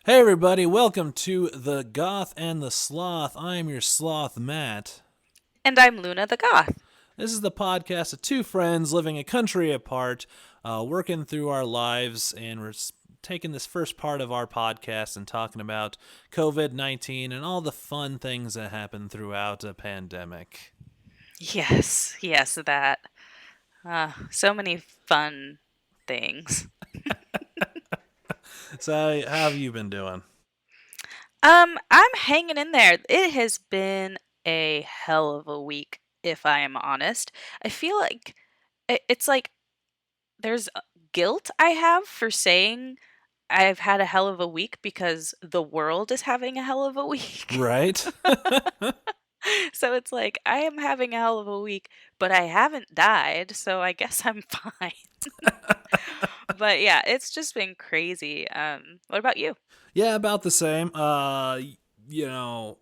Hey everybody, welcome to the Goth and the Sloth. I'm your sloth, Matt. And I'm Luna the Goth. This is the podcast of two friends living a country apart, working through our lives, and we're taking this first part of our podcast and talking about COVID-19 and all the fun things that happen throughout a pandemic. Yes, that. So many fun things. So, how have you been doing? I'm hanging in there. It has been a hell of a week, if I am honest. I feel like it's like there's guilt I have for saying I've had a hell of a week because the world is having a hell of a week. Right? So it's like I am having a hell of a week, but I haven't died, so I guess I'm fine. But yeah, it's just been crazy. What about you? Yeah, about the same. You know,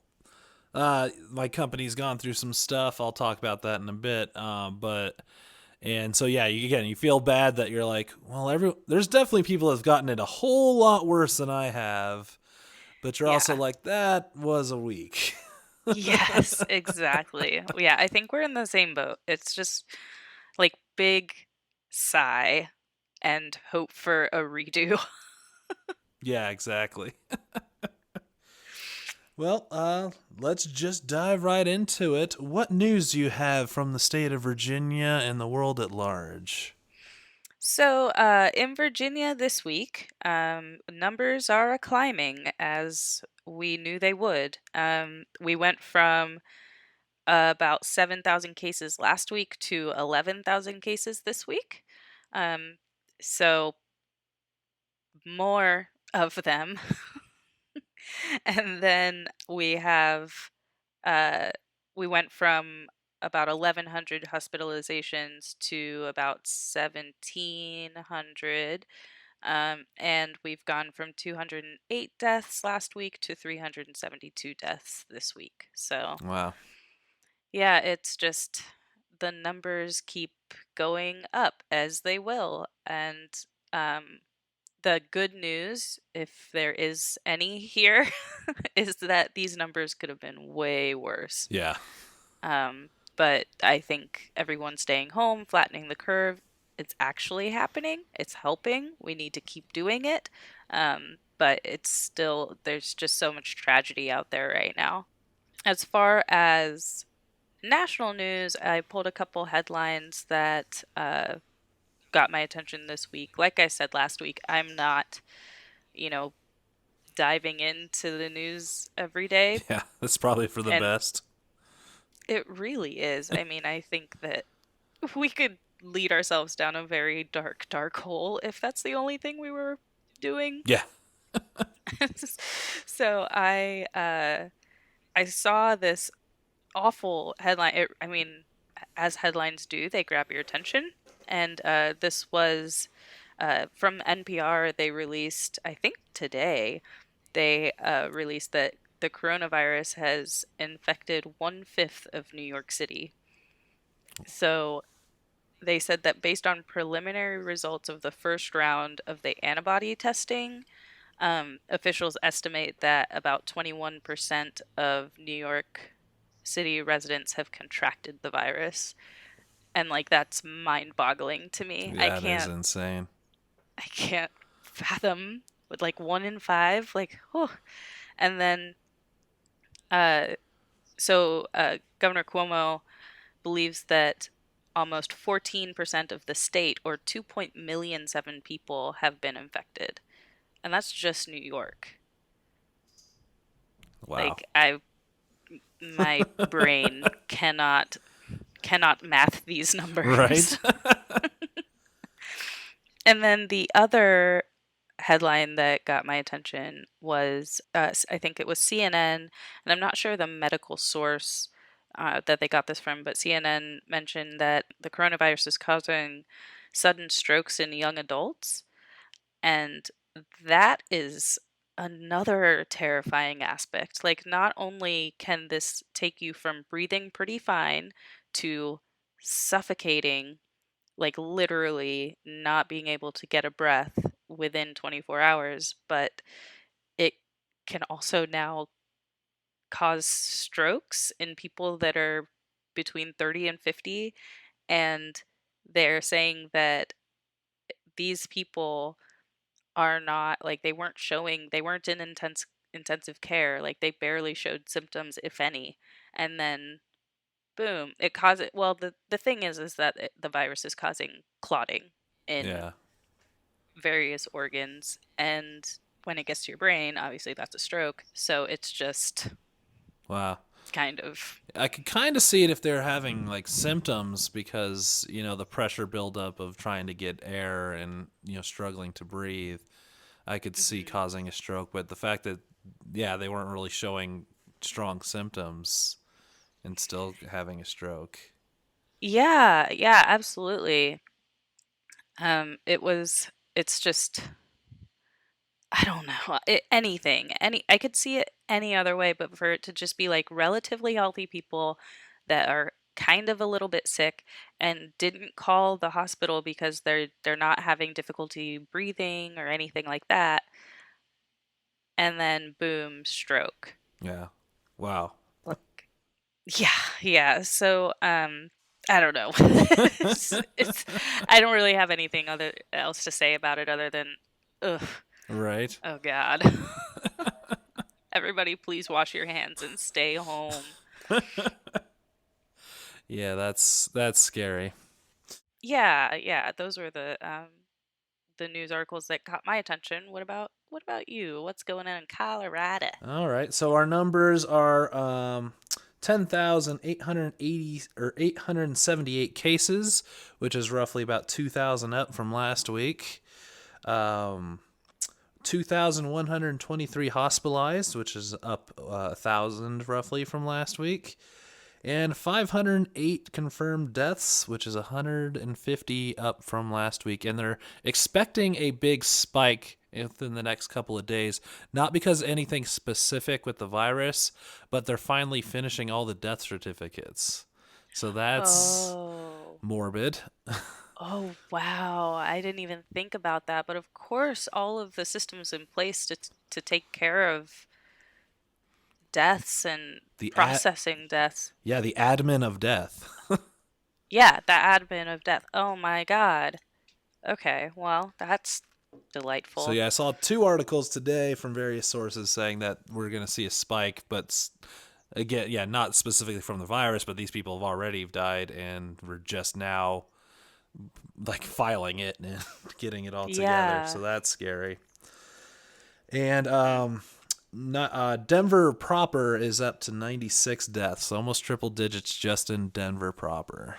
my company's gone through some stuff. I'll talk about that in a bit. But and so yeah, you feel bad that you're like, well, there's definitely people that've gotten it a whole lot worse than I have, but you're also Yeah. like, that was a week. Yes, exactly. Yeah, I think we're in the same boat. It's just like big sigh and hope for a redo. Yeah, exactly. Well, let's just dive right into it. What news do you have from the state of Virginia and the world at large? So, in Virginia this week, numbers are climbing as we knew they would. We went from about 7,000 cases last week to 11,000 cases this week. Um, so more of them. And then uh, we went from about 1,100 hospitalizations to about 1,700. And we've gone from 208 deaths last week to 372 deaths this week. So Wow. yeah, it's just the numbers keep going up as they will. And um, the good news, if there is any here, is that these numbers could have been way worse. Yeah. But I think everyone's staying home, flattening the curve. It's actually happening. It's helping. We need to keep doing it. But it's still, there's just so much tragedy out there right now. As far as national news, I pulled a couple headlines that got my attention this week. Like I said last week, I'm not, you know, diving into the news every day. Yeah, that's probably for the And best. it really is. I mean, I think that we could lead ourselves down a very dark hole if that's the only thing we were doing. Yeah. So I saw this awful headline. I mean, as headlines do, they grab your attention. And this was from NPR. They released, I think today, they released that the coronavirus has infected 1/5 of New York City. So they said that based on preliminary results of the first round of the antibody testing, officials estimate that about 21% of New York City residents have contracted the virus. And like that's mind-boggling to me. That is insane. I can't fathom with like 1 in 5, like, oh. And then uh Governor Cuomo believes that almost 14% of the state, or 2.7 million people, have been infected. And that's just New York. Wow. Like my brain cannot math these Right? numbers. And then the other headline that got my attention was I think it was CNN, and I'm not sure the medical source that they got this from, but CNN mentioned that the coronavirus is causing sudden strokes in young adults, and that is another terrifying aspect. Like, not only can this take you from breathing pretty fine to suffocating, like literally not being able to get a breath within 24 hours, but it can also now cause strokes in people that are between 30 and 50. And they're saying that these people are not like they weren't in intensive care, like they barely showed symptoms if any, and then boom, it causes, well, the thing is that the virus is causing clotting in Yeah. various organs, and when it gets to your brain, obviously that's a stroke. So it's just Wow. kind of I could kind of see it if they're having like symptoms because, the pressure buildup of trying to get air and, struggling to breathe. I could see mhm. causing a stroke, but the fact that, yeah, they weren't really showing strong symptoms and still having a stroke. Yeah, yeah, absolutely. It's just, I don't know. Anything. I could see it any other way, but for it to just be like relatively healthy people that are kind of a little bit sick and didn't call the hospital because they're not having difficulty breathing or anything like that, and then boom, stroke. Yeah. Wow. Like, yeah, yeah. So, I don't know. It's I don't really have anything other else to say about it other than, ugh, Right. oh God. Everybody, please wash your hands and stay home. Yeah, that's scary. Yeah, yeah, those were the news articles that caught my attention. What about you? What's going on in Colorado? All right. So our numbers are 10,880 or 878 cases, which is roughly about 2,000 up from last week. Um, 2,123 hospitalized, which is up 1,000 roughly from last week. And 508 confirmed deaths, which is 150 up from last week. And they're expecting a big spike within the next couple of days. Not because anything specific with the virus, but they're finally finishing all the death certificates. So that's Oh. morbid. Oh, wow. I didn't even think about that. But of course, all of the systems in place to take care of deaths and The ad, processing deaths. yeah, the admin of death. Yeah, the admin of death. Oh my God. Okay, well, that's So delightful. yeah, I saw two articles today from various sources saying that we're going to see a spike, but again, yeah, not specifically from the virus, but these people have already died and we're just now like filing it and getting it all together. So Yeah. that's scary. And Hmm. Denver proper is up to 96 deaths, almost triple digits just in Denver proper.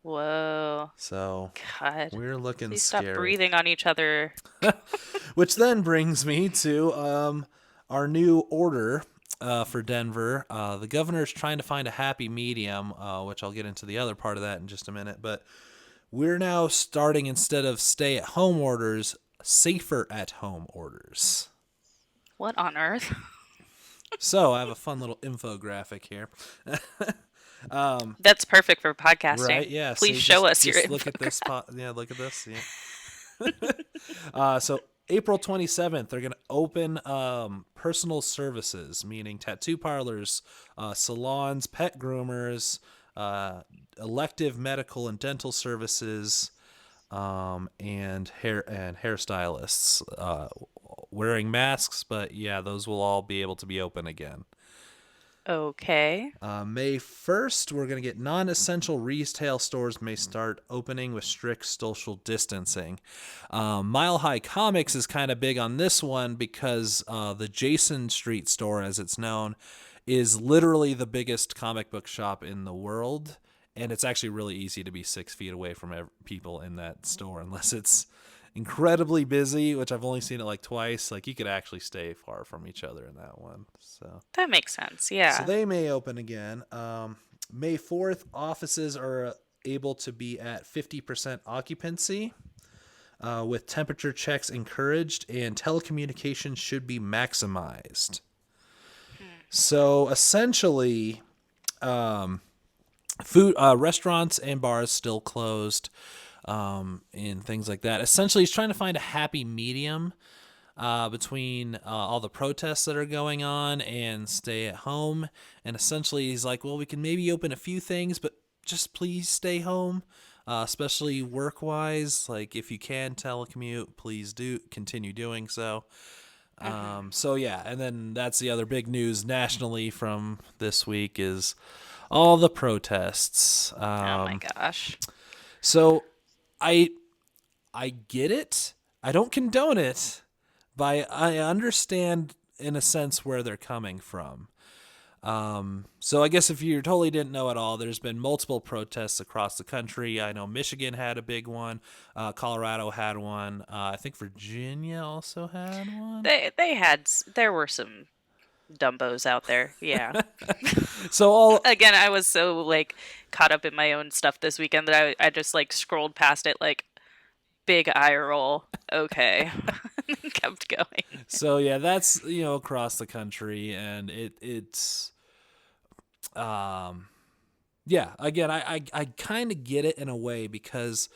Whoa. So God. we're looking Please stop scary. breathing on each other. Which then brings me to our new order for Denver. The governor is trying to find a happy medium, which I'll get into the other part of that in just a minute. But we're now starting, instead of stay at home orders, safer at home orders. What on earth? So I have a fun little infographic here. That's perfect for Right? podcasting. Yeah. Please See, show us your just look at this. infographic. Yeah, look at this. Yeah. So April 27th, they're going to open personal services, meaning tattoo parlors, salons, pet groomers, elective medical and dental services, and hairstylists. Wearing masks, but yeah, those will all be able to be open again. Okay. May 1st, we're going to get non essential retail stores may start opening with strict social distancing. Mile High Comics is kind of big on this one because the Jason Street store, as it's known, is literally the biggest comic book shop in the world. And it's actually really easy to be 6 feet away from people in that store unless it's incredibly busy, which I've only seen it like twice. Like you could actually stay far from each other in that one. That makes sense. So Yeah. they may open again. May 4th, offices are able to be at 50% occupancy with temperature checks encouraged, and telecommunications should be maximized. Hmm. So essentially, food restaurants and bars still closed, and things like that. Essentially, he's trying to find a happy medium between all the protests that are going on and stay at home. And essentially, he's like, well, we can maybe open a few things, but just please stay home, especially work wise. Like, if you can telecommute, please do continue doing so. Hmm. So yeah, and then that's the other big news nationally from this week is all the protests. Oh my gosh. So I I get it. I don't condone it, but I understand in a sense where they're coming from. So I guess if you totally didn't know at all, there's been multiple protests across the country. I know Michigan had a big one, Colorado had one, I think Virginia also had one. There were some dumbos out there. Yeah. So all Again, I was so like caught up in my own stuff this weekend that I just like scrolled past it like big eye roll. Okay. Kept going. so yeah, that's across the country, and it's um yeah. Again, I kind of get it in a way because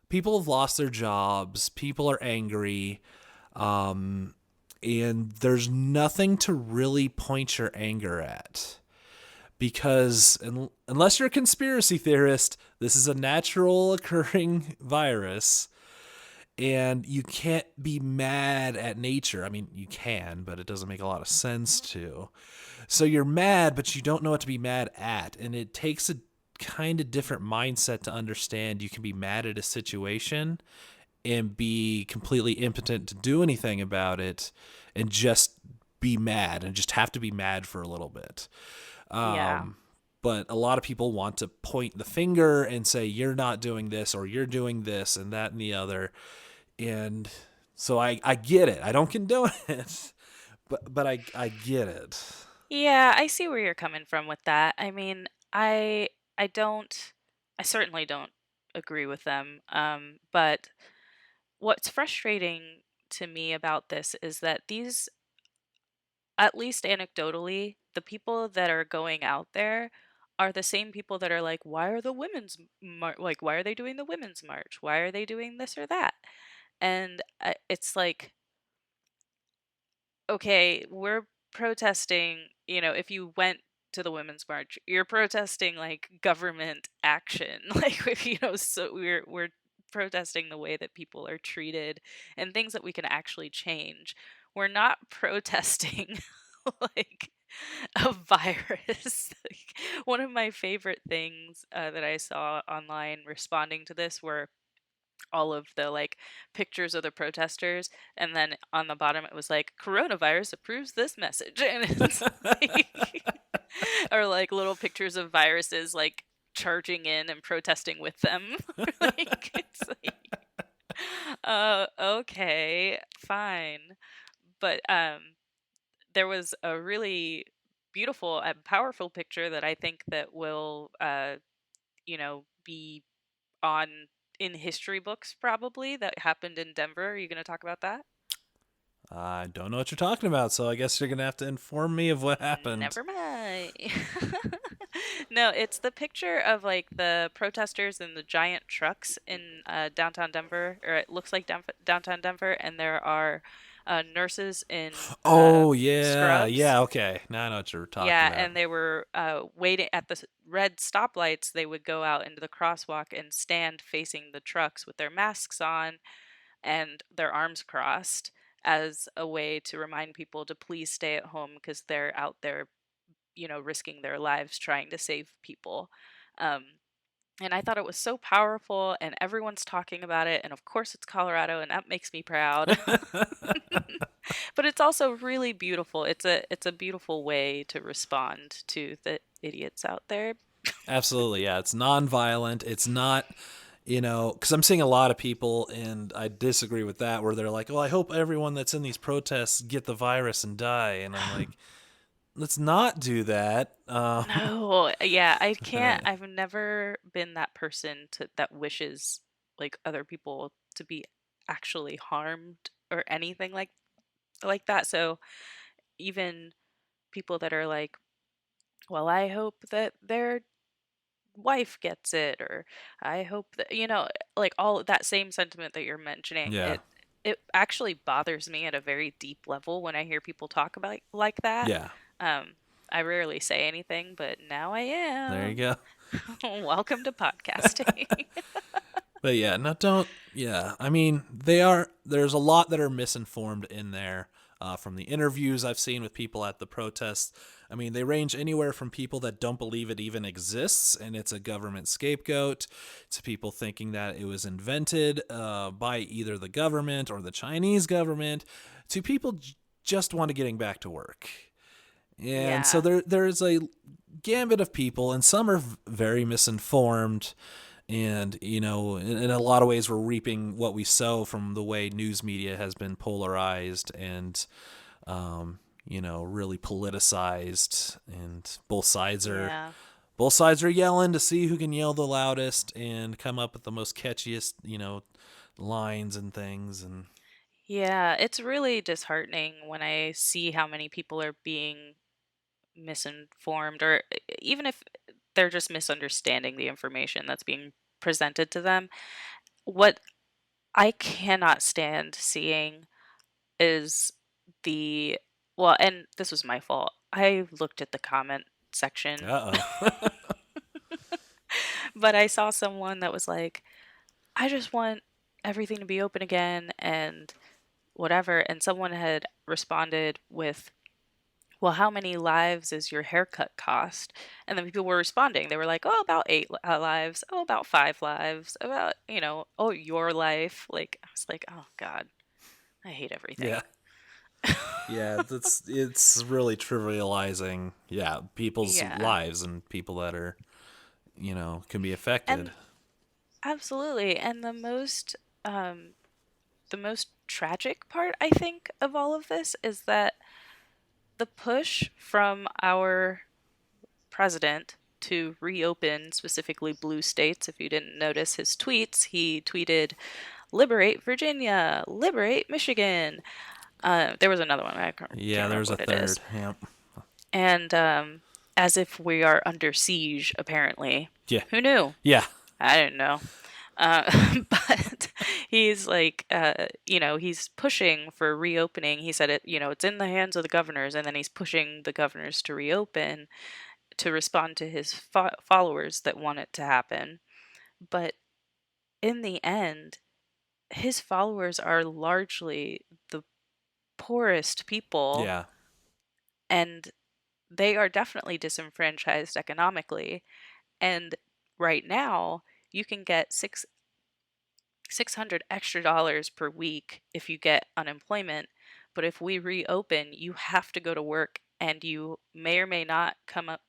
people have lost their jobs, people are angry, um, and there's nothing to really point your anger at. Because unless you're a conspiracy theorist, this is a natural occurring virus, and you can't be mad at nature. I mean, you can, but it doesn't make a lot of sense to. So you're mad, but you don't know what to be mad at. And it takes a kind of different mindset to understand you can be mad at a situation and be completely impotent to do anything about it and just be mad and just have to be mad for a little bit. Yeah. But a lot of people want to point the finger and say, you're not doing this or you're doing this and that and the other. And so I get it. I don't condone it, but I get it. Yeah, I see where you're coming from with that. I mean, I don't I certainly don't agree with them. But what's frustrating to me about this is that these, at least anecdotally, the people that are going out there are the same people that are like, why are the like, why are they doing the women's march? Why are they doing this or that? And it's like, okay, we're protesting, if you went to the women's march, you're protesting like government action. Like, so we're protesting the way that people are treated and things that we can actually change. We're not protesting like a virus. Like, one of my favorite things that I saw online responding to this were all of the like pictures of the protesters, and then on the bottom it was like coronavirus approves this message, and it's like or like little pictures of viruses like charging in and protesting with them. Like, it's like, okay, fine. But there was a really beautiful and powerful picture that I think that will be on in history books probably, that happened in Denver. Are you going to talk about that? I don't know what you're talking about, so I guess you're gonna have to inform me of what happened. Never mind. No, it's the picture of like the protesters in the giant trucks in downtown Denver, or it looks like downtown Denver, and there are nurses in Oh yeah, scrubs. yeah, okay. Now I know what you're talking Yeah, about. and they were waiting at the red stoplights. They would go out into the crosswalk and stand facing the trucks with their masks on and their arms crossed as a way to remind people to please stay at home because they're out there, risking their lives trying to save people. Um, and I thought it was so powerful, and everyone's talking about it. And of course, it's Colorado, and that makes me proud. But it's also really beautiful. It's a beautiful way to respond to the idiots out there. Absolutely, yeah. It's non-violent. It's not, because I'm seeing a lot of people, and I disagree with that, where they're like, "Well, I hope everyone that's in these protests get the virus and die," and I'm like, "Let's not do that." No, yeah, I can't. I've never been that person that wishes like other people to be actually harmed or anything like that. So even people that are like, well, I hope that their wife gets it, or I hope that, like all of that same sentiment that you're mentioning, Yeah. it actually bothers me at a very deep level when I hear people talk about like that. Yeah, Um, I rarely say anything, but now I there you am. go. Welcome to podcasting. But yeah, no, don't. Yeah, I mean, they are. There's a lot that are misinformed in there. From the interviews I've seen with people at the protests, I mean, they range anywhere from people that don't believe it even exists and it's a government scapegoat, to people thinking that it was invented by either the government or the Chinese government, to people just want to getting back to work. And so Yeah. there's a gambit of people, and some are very misinformed, and in a lot of ways we're reaping what we sow from the way news media has been polarized and really politicized, and Yeah. both sides are yelling to see who can yell the loudest and come up with the most catchiest lines and things. And Yeah, it's really disheartening when I see how many people are being misinformed, or even if they're just misunderstanding the information that's being presented to them. What I cannot stand seeing is the well, and this was my fault. I looked at the comment section, uh-oh. but I saw someone that was like, I just want everything to be open again and whatever. And someone had responded with, well, how many lives is your haircut cost? And then people were responding. They were like, oh, about eight lives. Oh, about 5 lives. About, oh, your life. Like, I was like, oh, God, I hate Yeah. everything. Yeah, it's really trivializing, yeah, people's Yeah. lives and people that are, can be affected. And absolutely. And the most tragic part, I think, of all of this is that the push from our president to reopen specifically blue states. If you didn't notice his tweets, he tweeted, "Liberate Virginia, liberate Michigan." There was another one. I can't Yeah, remember there's a what it is. third. Yep. And as if we are under siege, apparently. Yeah. Who knew? Yeah. I didn't know. But he's like, he's pushing for reopening. He said it's in the hands of the governors, and then he's pushing the governors to reopen to respond to his followers that want it to happen. But in the end, his followers are largely the poorest people, Yeah. and they are definitely disenfranchised economically. And right now, you can get 600 extra dollars per week if you get unemployment. But if we reopen, you have to go to work, and you may or may not come up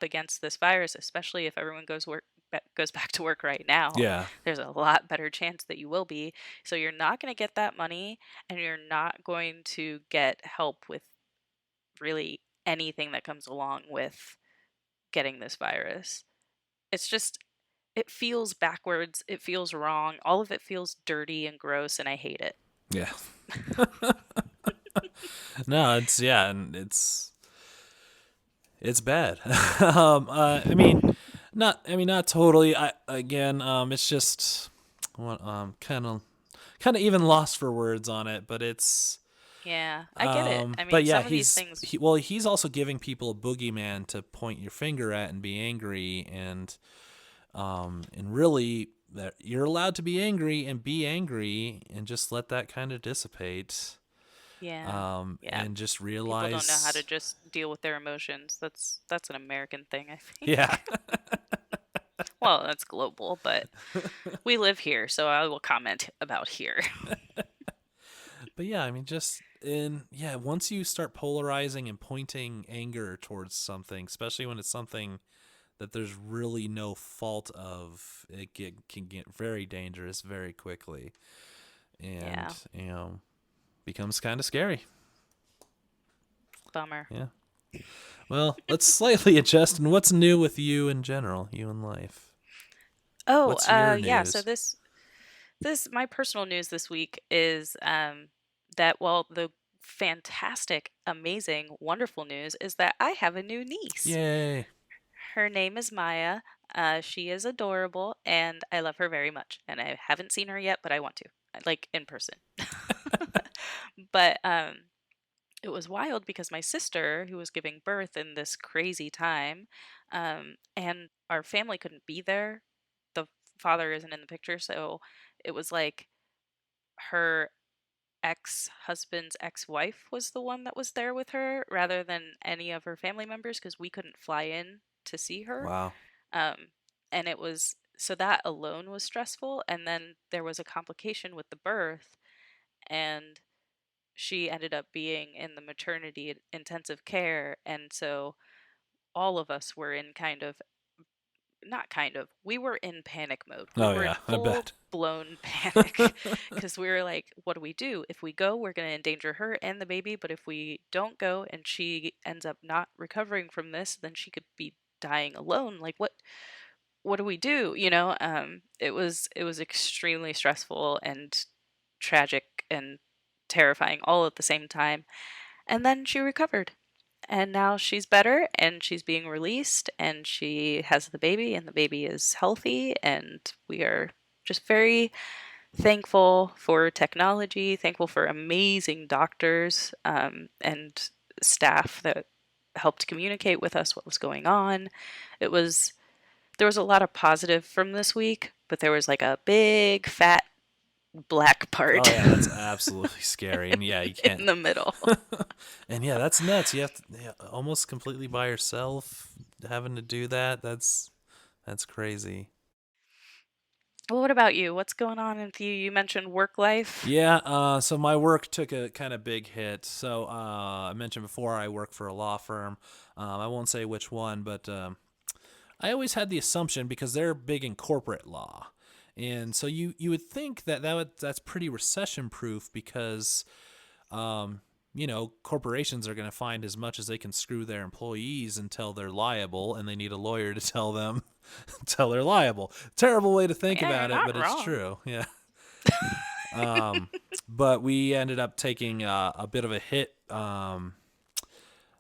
against this virus, especially if everyone goes back to work right now. Yeah. There's a lot better chance that you will be. So you're not going to get that money, and you're not going to get help with really anything that comes along with getting this virus. It's just it feels backwards, it feels wrong, all of it feels dirty and gross, and I hate it. Yeah. No, it's yeah, and it's bad. Not totally. I again, it's just kind of even lost for words on it, but it's Yeah, I get it. I but mean, yeah, some of these things, he's also giving people a boogeyman to point your finger at and be angry, and really that you're allowed to be angry and just let that kind of dissipate. yeah, yeah. And just People don't know how to realize, just deal with their emotions. That's an American thing, I yeah. think. Well, that's global, but we live here, so I will comment about here. But yeah, I mean, once you start polarizing and pointing anger towards something, especially when it's something that there's really no fault of, can get very dangerous very quickly, and Yeah, becomes kind of scary. bummer. Yeah. Well, let's slightly adjust. And what's new with you in general, you in life? Oh, What's your yeah. So news? this my personal news this week is that well the fantastic, amazing, wonderful news is that I have a new niece. Yay! Her name is Maya. She is adorable, and I love her very much. And I haven't seen her yet, but I want to. like in person. But it was wild because my sister, who was giving birth in this crazy time, and our family couldn't be there. The father isn't in the picture, so it was like her ex-husband's ex-wife was the one that was there with her rather than any of her family members because we couldn't fly in to see her. Wow. Um, and it was so that alone was stressful. And then there was a complication with the birth, and she ended up being in the maternity intensive care. And so all of us were in kind of, not kind of, we were in panic mode. We Oh were in yeah, I full bet. blown panic because we were like, what do we do? If we go, we're going to endanger her and the baby. But if we don't go and she ends up not recovering from this, then she could be dying alone. Like, what do we do? It was extremely stressful and tragic and terrifying all at the same time. And then she recovered. And now she's better and she's being released and she has the baby and the baby is healthy and we are just very thankful for technology, thankful for amazing doctors and staff that helped communicate with us what was going on. It was there was a lot of positive from this week, but there was like a big fat black Oh part yeah, that's absolutely scary. And yeah, you can't. in the middle. And yeah, that's nuts. You have to almost completely by yourself having to do that. That's crazy. Well, what about you? What's going on with you? You mentioned work life. Yeah, so my work took a kind of big hit. So I mentioned before I work for a law firm. I won't say which one, but I always had the assumption because they're big in corporate law, and so you would think that's pretty recession proof because um, corporations are going to find as much as they can screw their employees until they're liable, and they need a lawyer to tell them until they're liable. Terrible way to think Yeah, you're about it, not but it's wrong. true. Yeah. Um, but we ended up taking a bit of a hit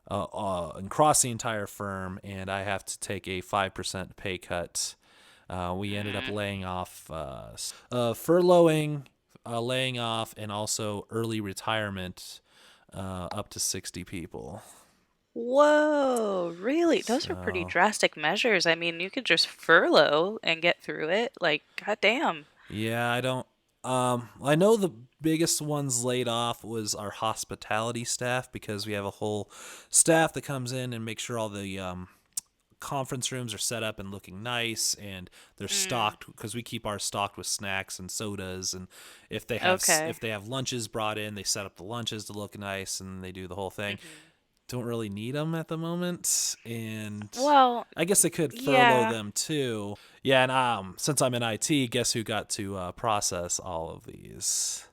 across the entire firm, and I have to take a 5% pay cut. We ended up Mm. laying off, furloughing, laying off, and also early retirement up to 60 people. Whoa, really? Those are pretty So, drastic measures. I mean, you could just furlough and get through it. Like, goddamn. yeah, I don't. I know the biggest ones laid off was our hospitality staff because we have a whole staff that comes in and makes sure all the conference rooms are set up and looking nice and they're Mm, stocked because we keep ours stocked with snacks and sodas, and if okay. they have lunches brought in, they set up the lunches to look nice and they do the whole thing. Hmm. Don't really need them at the moment, and Well, I guess they could furlough yeah. them too. Yeah, and since I'm in IT, guess who got to process all of these?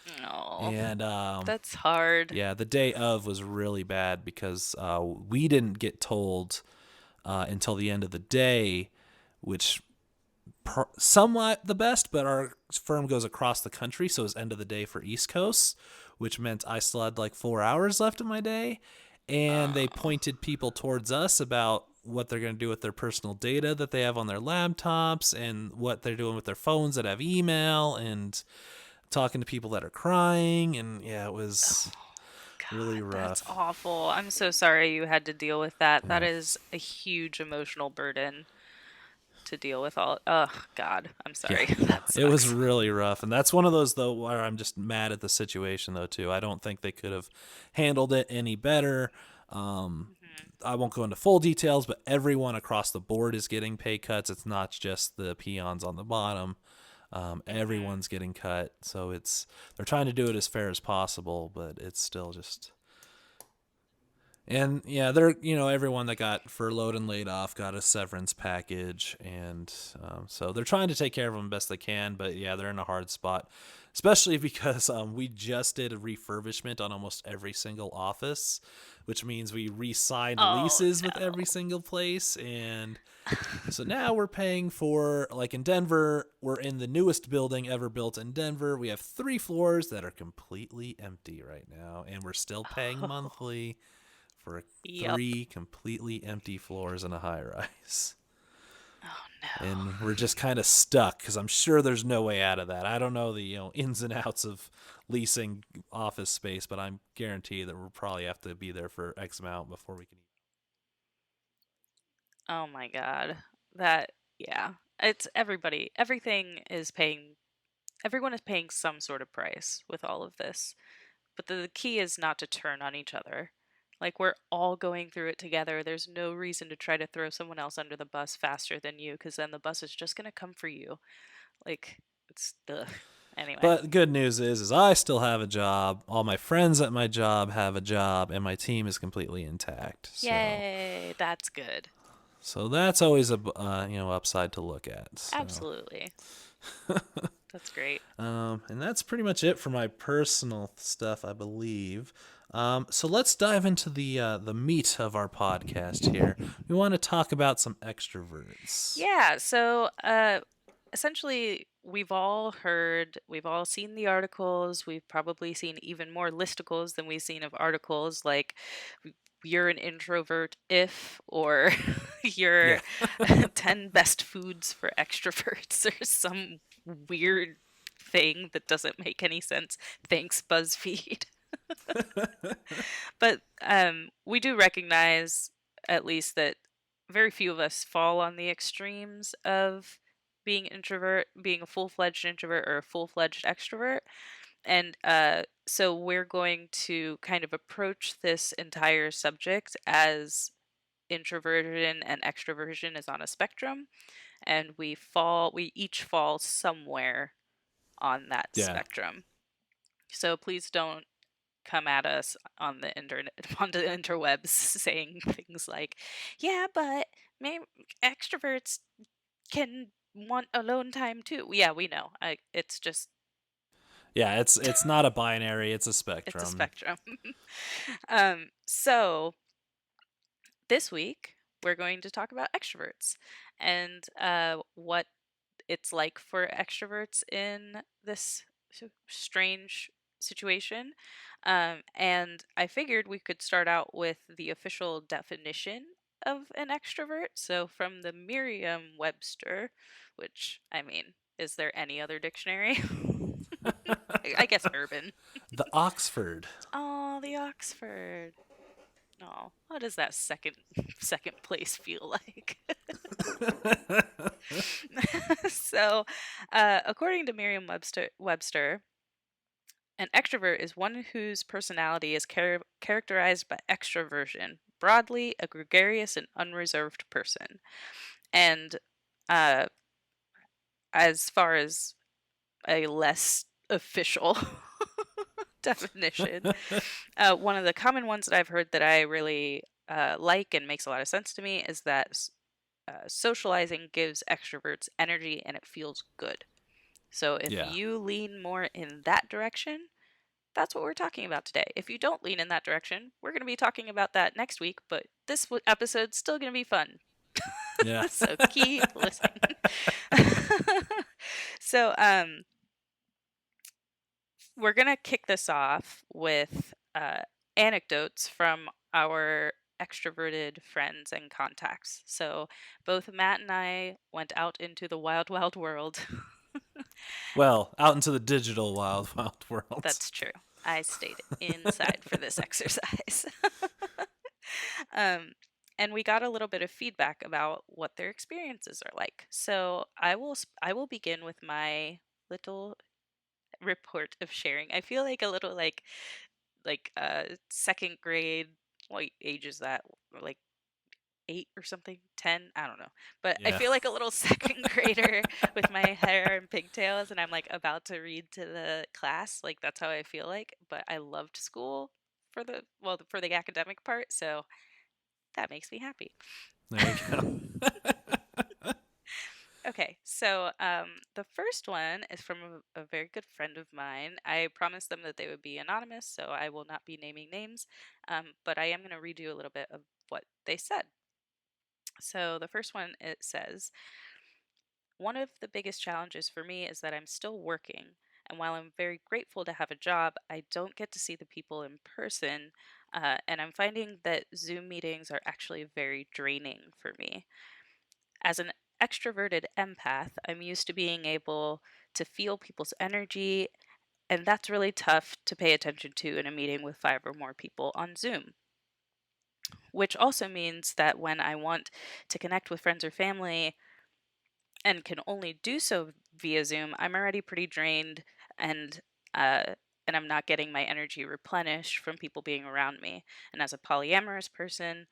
No, And that's hard. yeah, the day of was really bad because we didn't get told until the end of the day, which somewhat the best, but our firm goes across the country, so it was end of the day for East Coast, which meant I still had like 4 hours left of my day. And they Oh, pointed people towards us about what they're going to do with their personal data that they have on their laptops and what they're doing with their phones that have email and talking to people that are crying. And yeah, it was really God, that's rough. awful. I'm so sorry you had to deal with that. That Yeah. is a huge emotional burden to deal with all. Ugh, God, I'm Yeah, sorry. no, That it was sucks. really rough, and that's one of those though where I'm just mad at the situation though too. I don't think they could have handled it any better. Um, Hmm. I won't go into full details, but everyone across the board is getting pay cuts. It's not just the peons on the bottom. Hmm. Everyone's getting cut, so they're trying to do it as fair as possible, but it's still just. And yeah, they're everyone that got furloughed and laid off got a severance package, and so they're trying to take care of them best they can. But yeah, they're in a hard spot, especially because we just did a refurbishment on almost every single office, which means we re-signed Oh leases with every no. single place, and so now we're paying for like in Denver, we're in the newest building ever built in Denver. We have 3 floors that are completely empty right now, and we're still paying Oh, monthly for yep. 3 completely empty floors in a high rise. Oh No. and we're just kind of stuck because I'm sure there's no way out of that. I don't know the ins and outs of leasing office space, but I'm guaranteed that we'll probably have to be there for X amount before we can. Oh my God. That, yeah. It's everybody. Everyone is paying some sort of price with all of this. But the key is not to turn on each other. Like, we're all going through it together. There's no reason to try to throw someone else under the bus faster than you, because then the bus is just going to come for you. Like, it's, ugh. Anyway. But the good news is I still have a job. All my friends at my job have a job, and my team is completely intact. Yay, that's good. So that's always a upside to look at. So Absolutely. That's great. and that's pretty much it for my personal stuff, I believe. So let's dive into the meat of our podcast here. We want to talk about some extroverts. Yeah, so essentially we've all seen the articles, we've probably seen even more listicles than we've seen of articles like you're an introvert if, or Yeah. your 10 best foods for extroverts, or some weird thing that doesn't make any sense. Thanks, BuzzFeed. But we do recognize, at least, that very few of us fall on the extremes of being a full-fledged introvert or a full-fledged extrovert. And so we're going to kind of approach this entire subject as introversion and extroversion is on a spectrum, and we each fall somewhere on that Yeah. spectrum. So please don't come at us on the internet, on the interwebs, saying things like, "Yeah, but maybe extroverts can want alone time too." Yeah, we know. It's just Yeah, it's not a binary, it's a it's a spectrum. spectrum. So this week we're going to talk about extroverts and what it's like for extroverts in this strange situation. And I figured we could start out with the official definition of an extrovert. So, from the Merriam Webster, which, I mean, is there any other dictionary? I guess urban. The Oxford. Oh, the Oxford. Oh, what does that second place feel like? So, according to Merriam-Webster, an extrovert is one whose personality is characterized by extroversion, broadly a gregarious and unreserved person. And uh, as far as a less official definition, one of the common ones that I've heard that I really like and makes a lot of sense to me is that socializing gives extroverts energy and it feels good. So if Yeah. you lean more in that direction, that's what we're talking about today. If you don't lean in that direction, we're going to be talking about that next week, but this episode's still going to be fun. Yeah. So keep listening. So we're going to kick this off with anecdotes from our extroverted friends and contacts. So both Matt and I went out into the wild, wild world. Well, out into the digital wild wild world. That's true. I stayed inside for this exercise. um, and we got a little bit of feedback about what their experiences are like. So I will begin with my little report of sharing. I feel like a little second grade. What age is that? Like 8 or something, 10, I don't know. But I Yeah. feel like a little second grader with my hair and pigtails, and I'm like about to read to the class. Like, that's how I feel like. But I loved school for for the academic part, so that makes me happy. There you go. Okay, so the first one is from a very good friend of mine. I promised them that they would be anonymous, so I will not be naming names, but I am going to read you a little bit of what they said. So the first one, it says, one of the biggest challenges for me is that I'm still working. And while I'm very grateful to have a job, I don't get to see the people in person. And I'm finding that Zoom meetings are actually very draining for me. As an extroverted empath. I'm used to being able to feel people's energy, and that's really tough to pay attention to in a meeting with five or more people on Zoom, which also means that when I want to connect with friends or family and can only do so via Zoom, I'm already pretty drained and uh and I'm not getting my energy replenished from people being around me. And as a polyamorous person,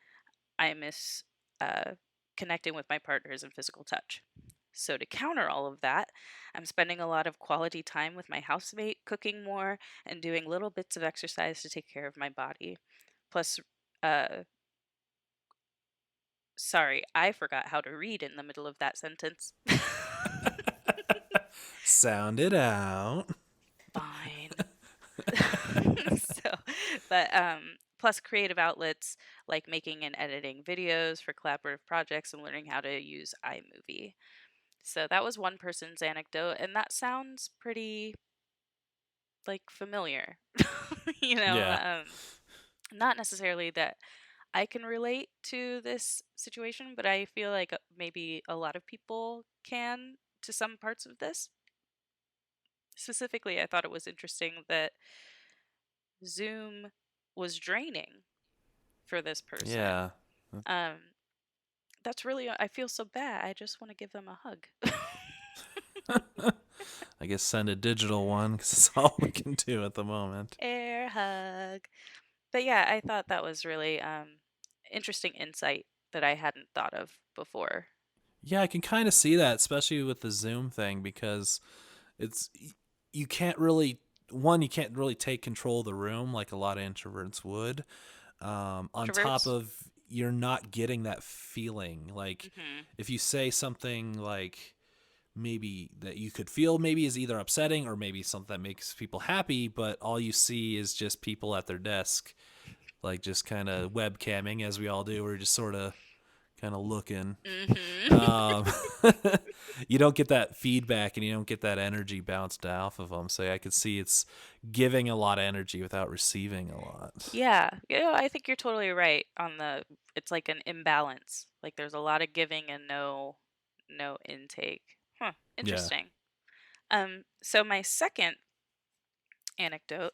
I miss uh connecting with my partners in physical touch. So to counter all of that, I'm spending a lot of quality time with my housemate, cooking more, and doing little bits of exercise to take care of my body. Plus, uh, sorry, I forgot how to read in the middle of that sentence. Sound it out. Fine. so, but plus creative outlets like making and editing videos for collaborative projects and learning how to use iMovie. So that was one person's anecdote, and that sounds pretty like familiar. you know, Yeah. um, Not necessarily that I can relate to this situation, but I feel like maybe a lot of people can to some parts of this. Specifically, I thought it was interesting that Zoom was draining for this person. Yeah. Um, that's really, I feel so bad. I just want to give them a hug. I guess send a digital one because that's all we can do at the moment. Air hug. But yeah, I thought that was really interesting insight that I hadn't thought of before. Yeah, I can kind of see that, especially with the Zoom thing, because it's you can't really you can't really take control of the room like a lot of introverts would. On top Introverts? of you're not getting that feeling. Like Hmm. if you say something like maybe that you could feel maybe is either upsetting or maybe something that makes people happy, but all you see is just people at their desk, like just kind of webcamming as we all do. We're just sort of kind of looking. Hmm. Um, you don't get that feedback and you don't get that energy bounced off of them. So I could see it's giving a lot of energy without receiving a lot. Yeah, I think you're totally right on the it's like an imbalance. Like there's a lot of giving and no intake. Huh, Yeah. interesting. So my second anecdote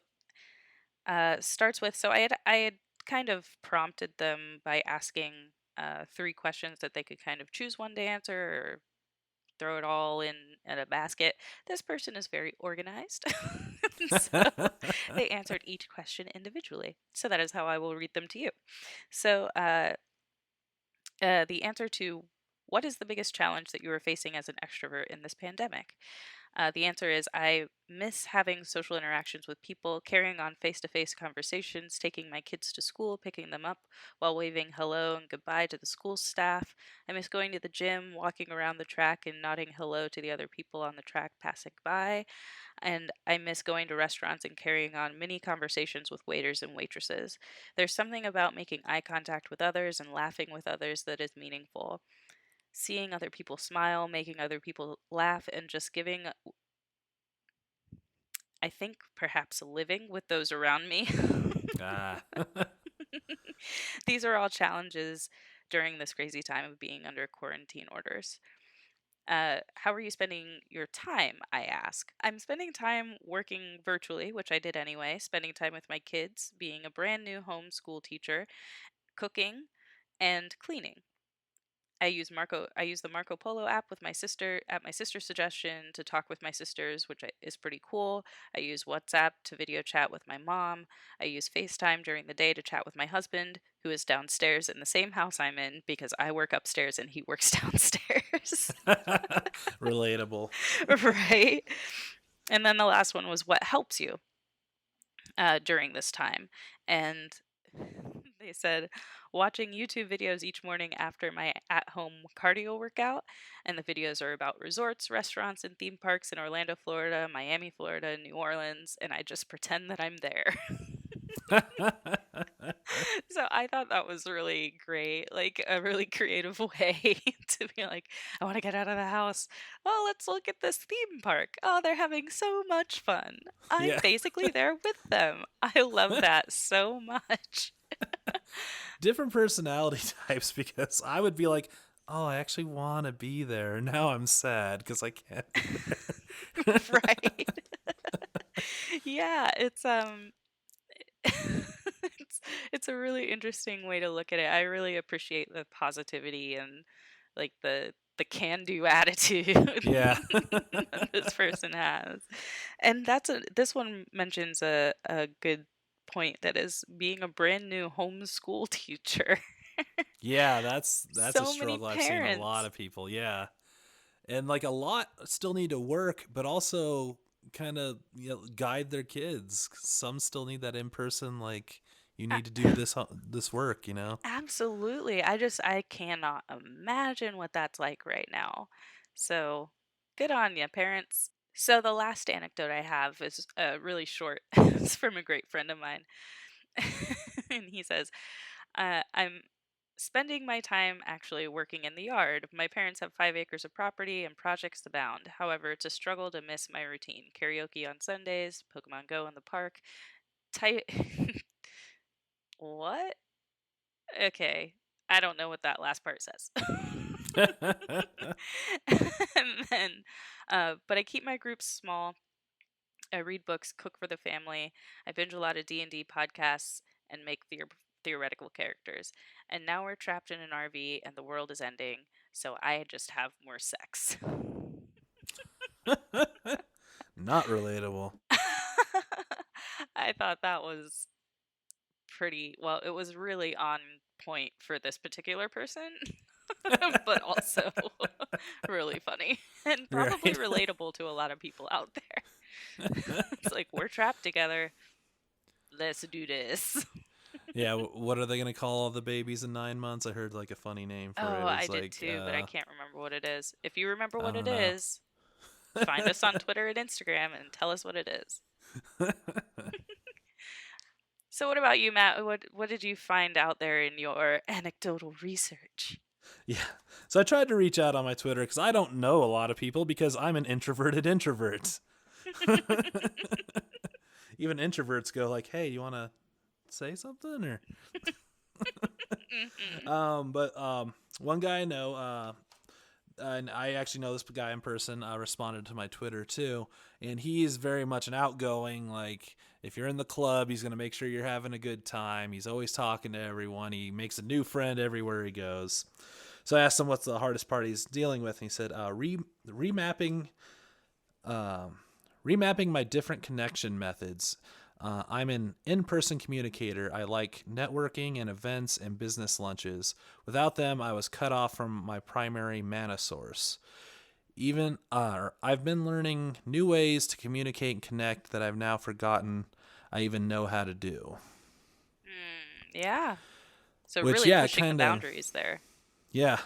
starts with so I had kind of prompted them by asking three questions that they could kind of choose one to answer or throw it all in a basket. This person is very organized. So they answered each question individually. So that is how I will read them to you. So the answer to what is the biggest challenge that you are facing as an extrovert in this pandemic? The answer is I miss having social interactions with people, carrying on face to face conversations, taking my kids to school, picking them up while waving hello and goodbye to the school staff. I miss going to the gym, walking around the track, and nodding hello to the other people on the track passing by. And I miss going to restaurants and carrying on mini conversations with waiters and waitresses. There's something about making eye contact with others and laughing with others that is meaningful. Seeing other people smile, making other people laugh, and just giving, I think, perhaps living with those around me. Ah. These are all challenges during this crazy time of being under quarantine orders. How are you spending your time? I ask. I'm spending time working virtually, which I did anyway, spending time with my kids, being a brand new homeschool teacher, cooking, and cleaning. I use the Marco Polo app with my sister at my sister's suggestion to talk with my sisters, which is pretty cool. I use WhatsApp to video chat with my mom. I use FaceTime during the day to chat with my husband, who is downstairs in the same house I'm in because I work upstairs and he works downstairs. Relatable. Right? And then the last one was what helps you during this time. And they said watching YouTube videos each morning after my at home cardio workout. And the videos are about resorts, restaurants, and theme parks in Orlando, Florida, Miami, Florida, New Orleans. And I just pretend that I'm there. So I thought that was really great, like a really creative way to be like, I want to get out of the house. Oh, let's look at this theme park. Oh, they're having so much fun. I'm Yeah. basically there with them. I love that so much. Different personality types because I would be like, oh, I actually want to be there. Now I'm sad because I can't be there. Right. Yeah, it's a really interesting way to look at it. I really appreciate the positivity and like the can-do attitude Yeah. that this person has. And this one mentions a good point, that is being a brand new homeschool teacher. Yeah, that's a So many struggle I've seen a lot parents. of people. Yeah. And like a lot still need to work, but also kind of guide their kids. Some still need that in person. Like you need to do this work. Absolutely. I cannot imagine what that's like right now. So, good on you, parents. So, the last anecdote I have is really short. It's from a great friend of mine. And he says, I'm spending my time actually working in the yard. My parents have 5 acres of property and projects abound. However, it's a struggle to miss my routine. Karaoke on Sundays, Pokemon Go in the park. Ty- what? Okay. I don't know what that last part says. And then, but I keep my groups small. I read books, cook for the family. I binge a lot of D&D podcasts and make theoretical characters. And now we're trapped in an RV and the world is ending, so I just have more sex. Not relatable. I thought that was pretty well, it was really on point for this particular person, but also really funny and probably Right. relatable to a lot of people out there. It's like, we're trapped together. Let's do this. Yeah, what are they gonna call all the babies in 9 months? I heard like a funny name for Oh, it. I It's did like too, but I can't remember what it is. If you remember I what it don't know. is, find us on Twitter and Instagram and tell us what it is. So what about you, Matt? What did you find out there in your anecdotal research? Yeah. So I tried to reach out on my Twitter because I don't know a lot of people because I'm an introverted introvert. Even introverts go like, "Hey, you want to say something?" Or Mhm. but one guy I know, and I actually know this guy in person, responded to my Twitter too, and he's very much an outgoing. Like, if you're in the club, he's gonna make sure you're having a good time. He's always talking to everyone. He makes a new friend everywhere he goes. So I asked him what's the hardest part he's dealing with, and he said, remapping remapping my different connection methods. I'm an in person communicator. I like networking and events and business lunches. Without them, I was cut off from my primary mana source. I've been learning new ways to communicate and connect that I've now forgotten I even know how to do. Yeah. So Which, really yeah, pushing the kind of, boundaries there. yeah.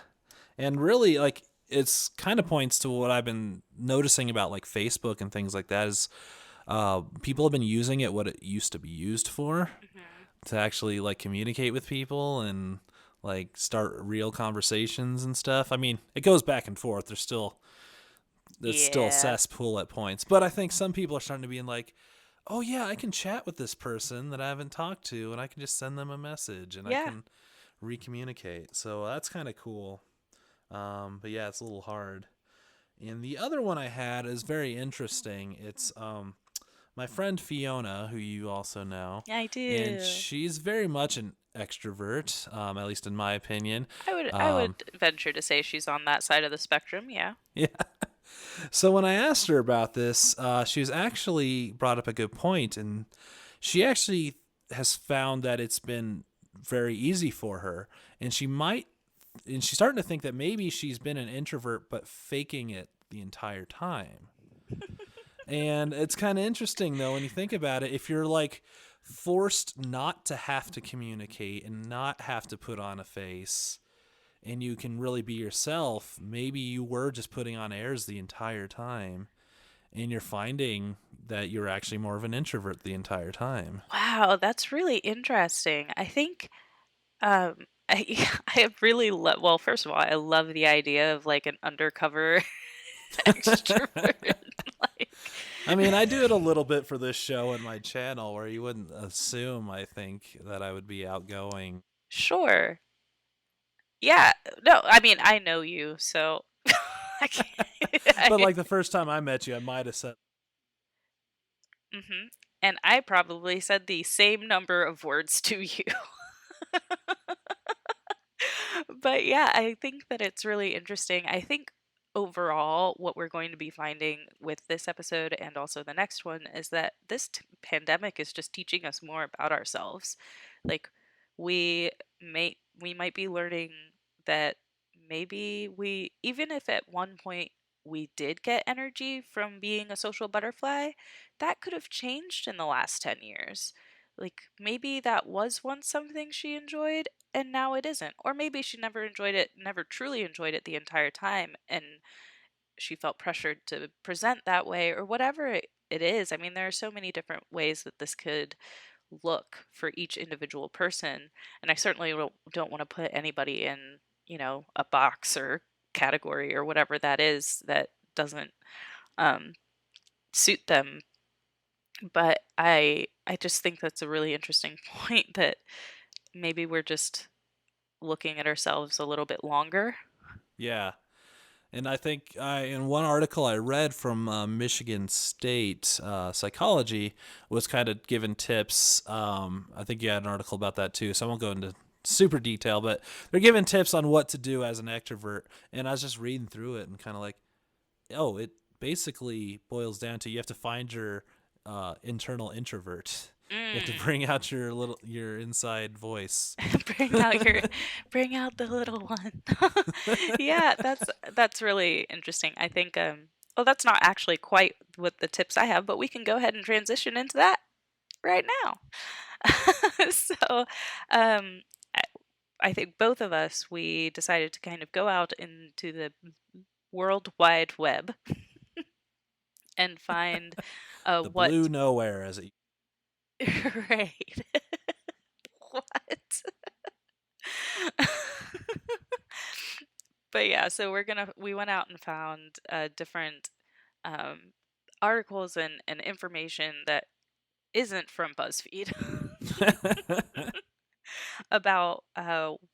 And really, like, it's kind of points to what I've been noticing about like Facebook and things like that is people have been using it what it used to be used for, Hmm. to actually like communicate with people and like start real conversations and stuff. I mean, it goes back and forth. There's still a Yeah. cesspool at points, but I think some people are starting to be in like, oh yeah, I can chat with this person that I haven't talked to, and I can just send them a message and I Yeah. can recommunicate. So that's kind of cool. But yeah, it's a little hard. And the other one I had is very interesting. It's my friend Fiona, who you also know, I and do. she's very much an extrovert, at least in my opinion. I would venture to say she's on that side of the spectrum, yeah. Yeah. So when I asked her about this, she was actually brought up a good point, and she actually has found that it's been very easy for her, and she's starting to think that maybe she's been an introvert but faking it the entire time. And it's kind of interesting though when you think about it. If you're like forced not to have to communicate and not have to put on a face, and you can really be yourself, maybe you were just putting on airs the entire time, and you're finding that you're actually more of an introvert the entire time. Wow, that's really interesting. I think I really love, well, first of all, I love the idea of like an undercover extrovert. Like, I mean, I do it a little bit for this show and my channel where you wouldn't assume, I think, that I would be outgoing. sure. Yeah, no, I mean, I know you, so I can't. But like the first time I met you, I might have said, Hmm. And I probably said the same number of words to you. But yeah, I think that it's really interesting. I think overall, what we're going to be finding with this episode and also the next one is that this pandemic is just teaching us more about ourselves. Like we we might be learning that maybe we, even if at one point we did get energy from being a social butterfly, that could have changed in the last 10 years. Like maybe that was once something she enjoyed and now it isn't. Or maybe she never enjoyed it, never truly enjoyed it the entire time, and she felt pressured to present that way, or whatever it is. I mean, there are so many different ways that this could look for each individual person. And I certainly don't want to put anybody in, a box or category or whatever that is that doesn't um, suit them. But I just think that's a really interesting point that maybe we're just looking at ourselves a little bit longer. yeah. And I think in one article I read from Michigan State psychology was kind of given tips. I think you had an article about that too, so I won't go into super detail, but they're giving tips on what to do as an extrovert. And I was just reading through it and kind of like, oh, it basically boils down to you have to find your internal introvert. You have to Mm. bring out your inside voice. bring out your bring out the little one. Yeah, that's really interesting. I think well, that's not actually quite what the tips I have, but we can go ahead and transition into that right now. So, um I, I think both of us, we decided to kind of go out into the world wide web and find The what blue nowhere, as it. right. What? But yeah, so we went out and found different um, articles and information that isn't from BuzzFeed about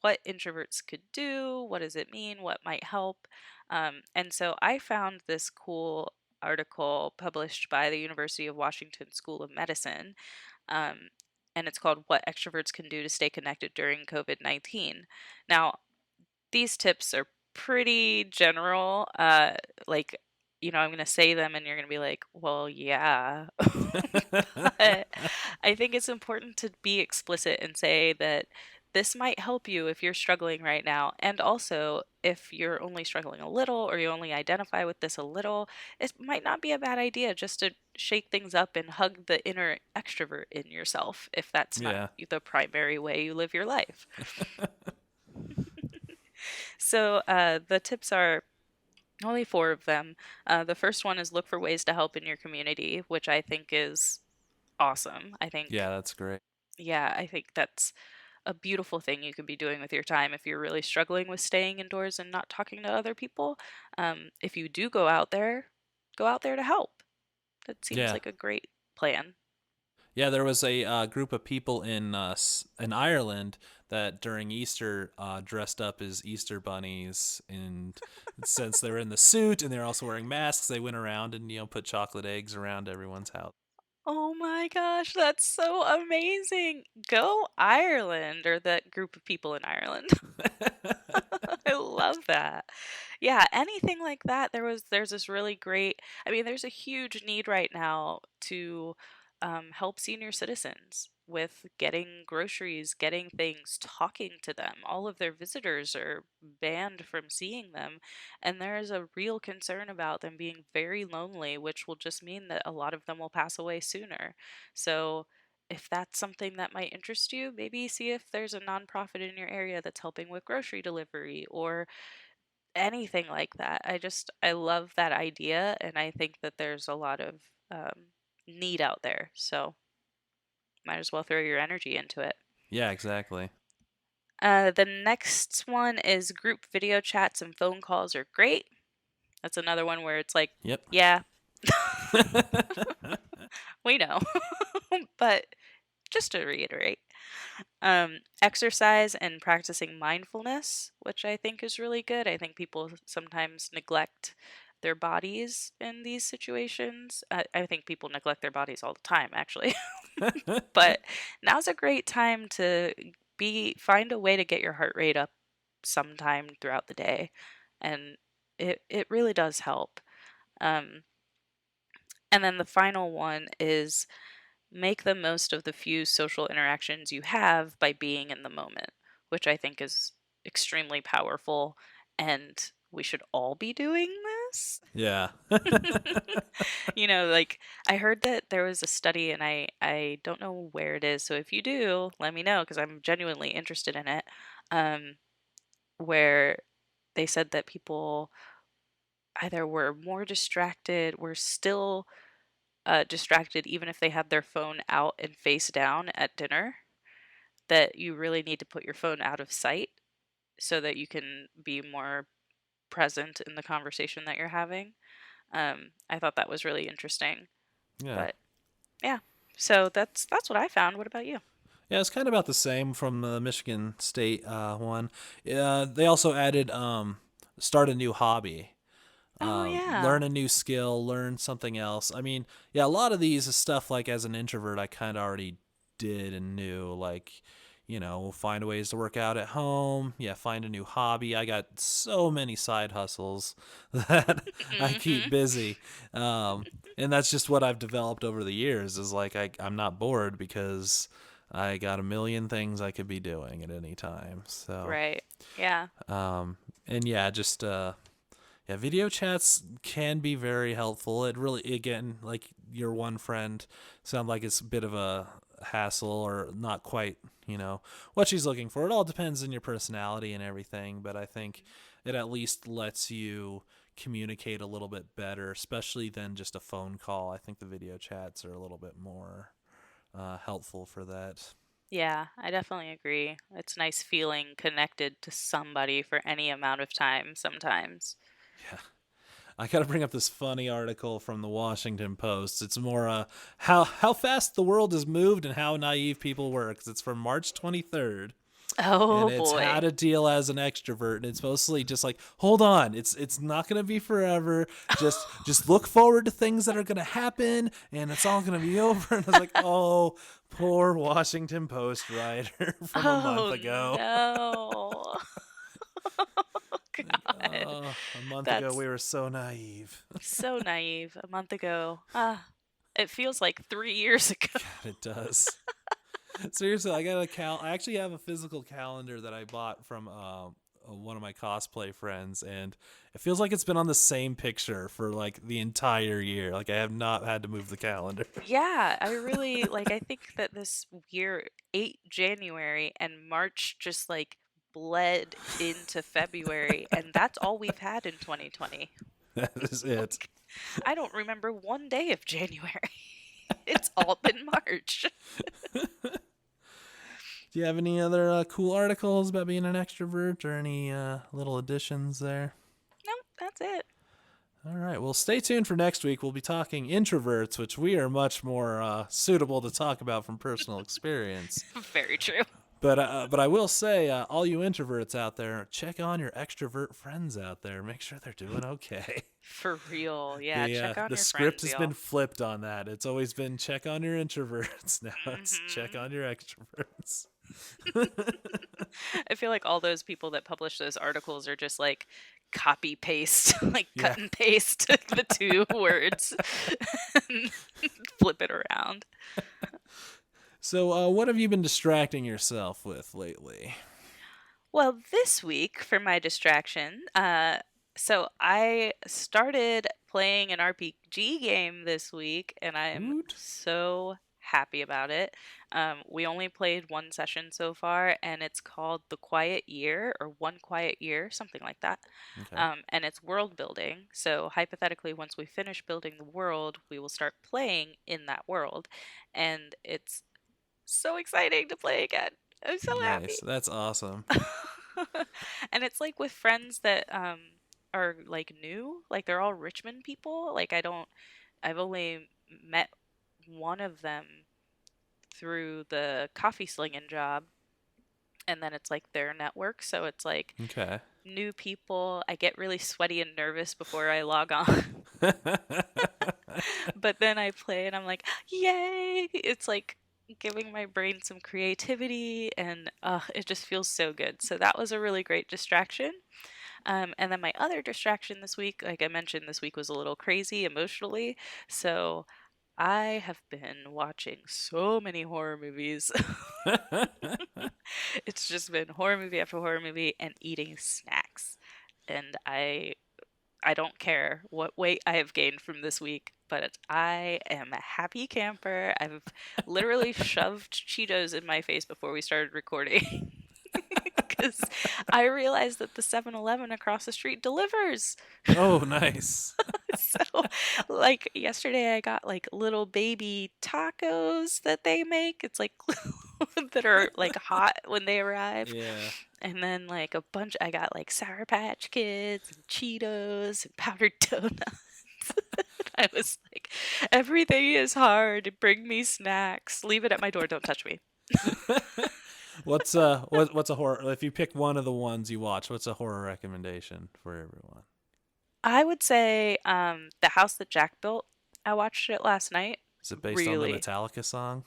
what introverts could do, what does it mean, what might help. And so I found this cool article published by the University of Washington School of Medicine. Um, and it's called What Extroverts Can Do to Stay Connected During COVID-19. Now, these tips are pretty general. Like, I'm going to say them and you're going to be like, well, yeah. But I think it's important to be explicit and say that this might help you if you're struggling right now. And also, if you're only struggling a little or you only identify with this a little, it might not be a bad idea just to shake things up and hug the inner extrovert in yourself if that's not Yeah. the primary way you live your life. So the tips are only four of them. The first one is look for ways to help in your community, which I think is awesome. I Yeah, think, that's great. yeah, I think that's a beautiful thing you could be doing with your time if you're really struggling with staying indoors and not talking to other people. If you do go out there to help. That seems Yeah. like a great plan. Yeah, there was a group of people in Ireland that during Easter dressed up as Easter bunnies, and since they were in the suit and they're also wearing masks, they went around and put chocolate eggs around everyone's house. Oh my gosh, that's so amazing. Go Ireland, or that group of people in Ireland. I love that. Yeah, anything like that. There's this really great. I mean, there's a huge need right now to help senior citizens with getting groceries, getting things, talking to them. All of their visitors are banned from seeing them, and there is a real concern about them being very lonely, which will just mean that a lot of them will pass away sooner. So if that's something that might interest you, maybe see if there's a nonprofit in your area that's helping with grocery delivery or anything like that. I love that idea, and I think that there's a lot of need out there. So might as well throw your energy into it. Yeah, exactly. The next one is group video chats and phone calls are great. That's another one where it's like, Yep. yeah, we know. But just to reiterate. Exercise and practicing mindfulness, which I think is really good. I think people sometimes neglect their bodies in these situations. I think people neglect their bodies all the time, actually. But now's a great time to find a way to get your heart rate up sometime throughout the day, and it really does help. Um, and then the final one is make the most of the few social interactions you have by being in the moment, which I think is extremely powerful, and we should all be doing this. Yeah. Like I heard that there was a study, and I don't know where it is. So if you do, let me know because I'm genuinely interested in it. Um, where they said that people either were more distracted, were still distracted even if they had their phone out and face down at dinner, that you really need to put your phone out of sight so that you can be more present in the conversation that you're having. I thought that was really interesting. Yeah. But yeah, so that's what I found. What about you? Yeah, it's kind of about the same from the Michigan State one. They also added start a new hobby. Oh yeah. Learn a new skill, learn something else. I mean, yeah, a lot of these is stuff like as an introvert, I kind of already did and knew. Like, find ways to work out at home. Yeah, find a new hobby. I got so many side hustles that I keep Hmm. busy. And that's just what I've developed over the years is like I'm not bored because I got a million things I could be doing at any time. So, Right. Yeah. and yeah, just yeah, video chats can be very helpful. It really, again, like your one friend, sound like it's a bit of a hassle or not quite, what she's looking for. It all depends on your personality and everything, but I think it at least lets you communicate a little bit better, especially than just a phone call. I think the video chats are a little bit more helpful for that. Yeah, I definitely agree. It's nice feeling connected to somebody for any amount of time sometimes. Yeah. I got to bring up this funny article from the Washington Post. It's more how fast the world has moved and how naive people were. 'Cause it's from March 23rd, and Oh it's how boy. to deal as an extrovert. And it's mostly just like, hold on, it's not gonna be forever. Just look forward to things that are gonna happen, and it's all gonna be over. And I was like, oh, poor Washington Post writer from a month Oh ago. no. Oh God. A month ago That's we were so naive. so naive. A month ago. Ah, it feels like 3 years ago. God, it does. Seriously, I got a I actually have a physical calendar that I bought from one of my cosplay friends, and it feels like it's been on the same picture for like the entire year. Like I have not had to move the calendar. Yeah, I really like I think that this year 8 January and March just like bled into February, and that's all we've had in 2020. That is it. Like, I don't remember one day of January. It's all been March. Do you have any other cool articles about being an extrovert or any little additions there? No, that's it. All right. Well, stay tuned for next week. We'll be talking introverts, which we are much more suitable to talk about from personal experience. Very true. But I will say, all you introverts out there, check on your extrovert friends out there. Make sure they're doing okay. For real. Yeah, The check on the your script friends, has been y'all. flipped on that. It's always been check on your introverts. Now it's check Hmm. on your extroverts. I feel like all those people that publish those articles are just like copy paste, like Yeah. cut and paste the two words, and flip it around. So, what have you been distracting yourself with lately? Well, this week for my distraction, so I started playing an RPG game this week, and I'm Woot. so happy about it. We only played one session so far, and it's called The Quiet Year or One Quiet Year, something like that. Okay. And it's world building. So hypothetically, once we finish building the world, we will start playing in that world, and it's so exciting to play again. I'm so Nice. happy. That's awesome. And it's like with friends that are like new, like they're all Richmond people. Like I've only met one of them through the coffee slinging job, and then it's like their network. So it's like Okay. new people. I get really sweaty and nervous before I log on. But then I play and I'm like, yay! It's like giving my brain some creativity and it just feels so good. So that was a really great distraction. And then my other distraction this week, like I mentioned, this week was a little crazy emotionally. So I have been watching so many horror movies. It's just been horror movie after horror movie and eating snacks. And I don't care what weight I have gained from this week, but I am a happy camper. I've literally shoved Cheetos in my face before we started recording because I realized that the 7-Eleven across the street delivers. Oh, nice. So, like yesterday, I got like little baby tacos that they make. It's like that are like hot when they arrive. Yeah. And then like a bunch, I got like Sour Patch Kids and Cheetos and powdered donuts. I was like, everything is hard. Bring me snacks. Leave it at my door. Don't touch me. What's a horror? If you pick one of the ones you watch, what's a horror recommendation for everyone? I would say The House That Jack Built. I watched it last night. Is it based on the Really. Metallica song?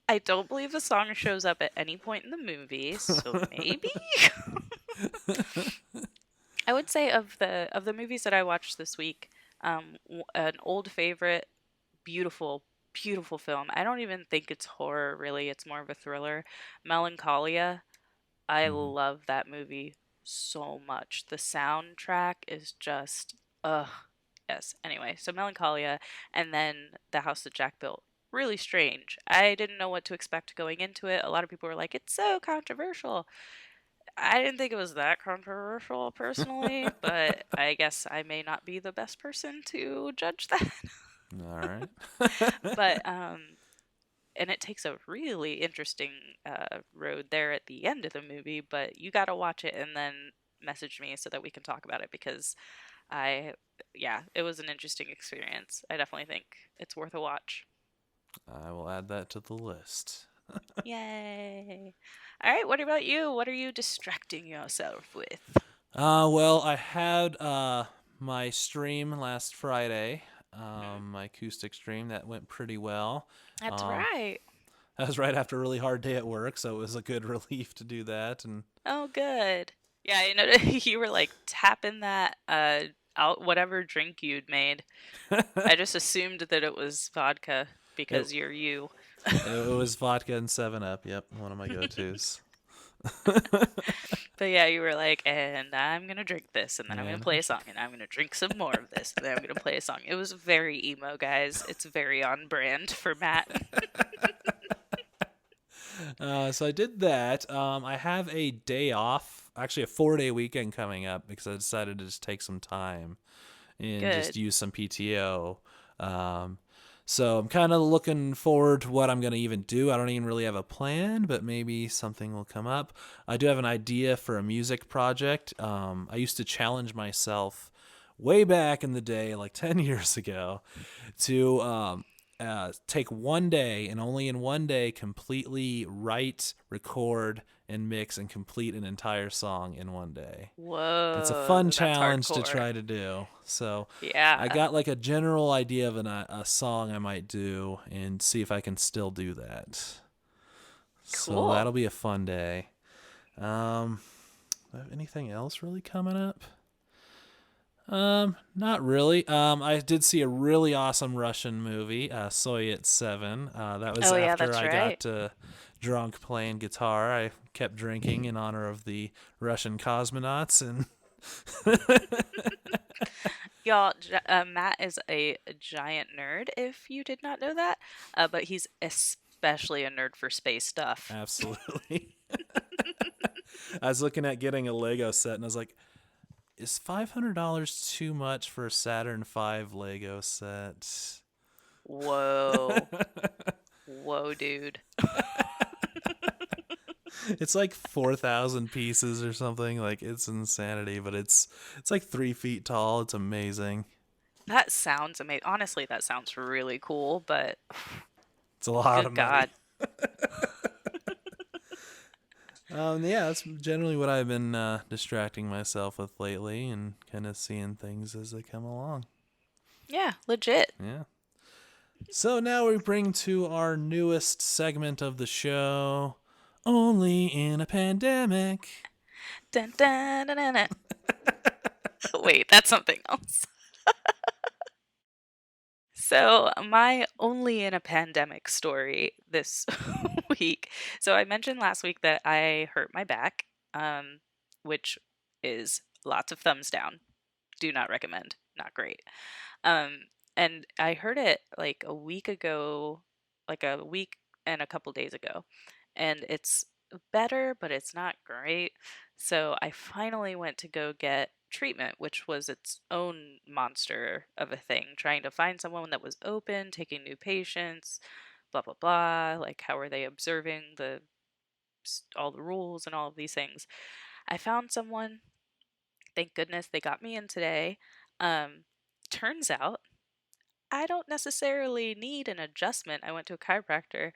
I don't believe the song shows up at any point in the movie, so maybe. I would say of the movies that I watched this week, an old favorite, beautiful, beautiful film. I don't even think it's horror really. It's more of a thriller. Melancholia. I Hmm. love that movie so much. The soundtrack is just ugh. Yes. Anyway, so Melancholia and then The House That Jack Built. Really strange. I didn't know what to expect going into it. A lot of people were like, "It's so controversial." I didn't think it was that controversial personally, but I guess I may not be the best person to judge that. All right. But and it takes a really interesting road there at the end of the movie, but you got to watch it and then message me so that we can talk about it because I yeah, it was an interesting experience. I definitely think it's worth a watch. I will add that to the list. Yay. All right, what about you? What are you distracting yourself with? Well, I had my stream last Friday, Hmm. my acoustic stream that went pretty well. That's Um, right. that was right after a really hard day at work, so it was a good relief to do that. And Oh, good. Yeah, you know, you were like tapping that out whatever drink you'd made. I just assumed that it was vodka it because you're you. it was vodka and 7 Up. Yep, one of my go-tos. But yeah, you were like, and I'm gonna drink this, and then I'm gonna And play a song, and I'm gonna drink some more of this, and then I'm gonna play a song. It was very emo, guys. It's very on brand for Matt. so I did that. I have a day off, actually a 4-day weekend coming up because I decided to just take some time and just Good. use some PTO. Um, so I'm kind of looking forward to what I'm going to even do. I don't even really have a plan, but maybe something will come up. I do have an idea for a music project. I used to challenge myself way back in the day, like 10 years ago, to take one day and only in one day completely write, record, and mix and complete an entire song in one day. It's a fun Whoa, that's challenge to hardcore. try to do. So I Yeah, got like a general idea of a song I might do and see if I can still do that. So cool. that'll be a fun day. Um, anything else really coming up? Not really. I did see a really awesome Russian movie, Soyet 7. That was Oh yeah, after that's I right. got drunk playing guitar. I kept drinking in honor of the Russian cosmonauts, and Y'all, Matt is a giant nerd. If you did not know that, but he's especially a nerd for space stuff. absolutely. I was looking at getting a Lego set, and I was like, is $500 too much for a Saturn V Lego set? Whoa, whoa, dude. It's like 4,000 pieces or something. Like it's insanity, but it's like 3 feet tall. It's amazing. That sounds amazing. Honestly, that sounds really cool, but It's a lot of good money. God. Yeah, that's generally what I've been distracting myself with lately, and kind of seeing things as they come along. Yeah, legit. Yeah. So now we bring to our newest segment of the show. Only in a pandemic. Dun, dun, dun, dun, dun. Wait, that's something else. So, my only in a pandemic story this week. So, I mentioned last week that I hurt my back, um, which is lots of thumbs down. Do not recommend. Not great. Um, and I heard it like a week ago, like a week and a couple days ago, and it's better, but it's not great. So I finally went to go get treatment, which was its own monster of a thing, trying to find someone that was open, taking new patients, blah blah blah. Like, how are they observing the all the rules and all of these things? I found someone. Thank goodness they got me in today. Um, Turns out I don't necessarily need an adjustment. I went to a chiropractor.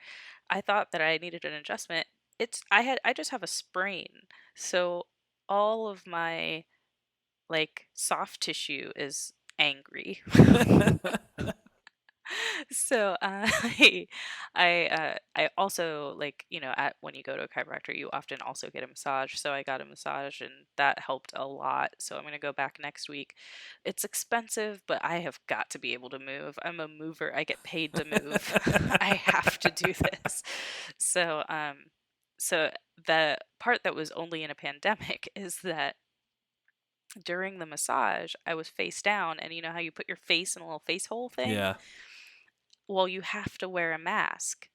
I thought that I needed an adjustment. I just have a sprain. So all of my like soft tissue is angry. So I also, like, at when you go to a chiropractor you often also get a massage, so I got a massage and that helped a lot. So I'm going to go back next week. It's expensive, but I have got to be able to move. I'm a mover. I get paid to move. I have to do this. So the part that was only in a pandemic is that during the massage I was face down, and you know how you put your face in a little face hole thing? Yeah. Well, you have to wear a mask.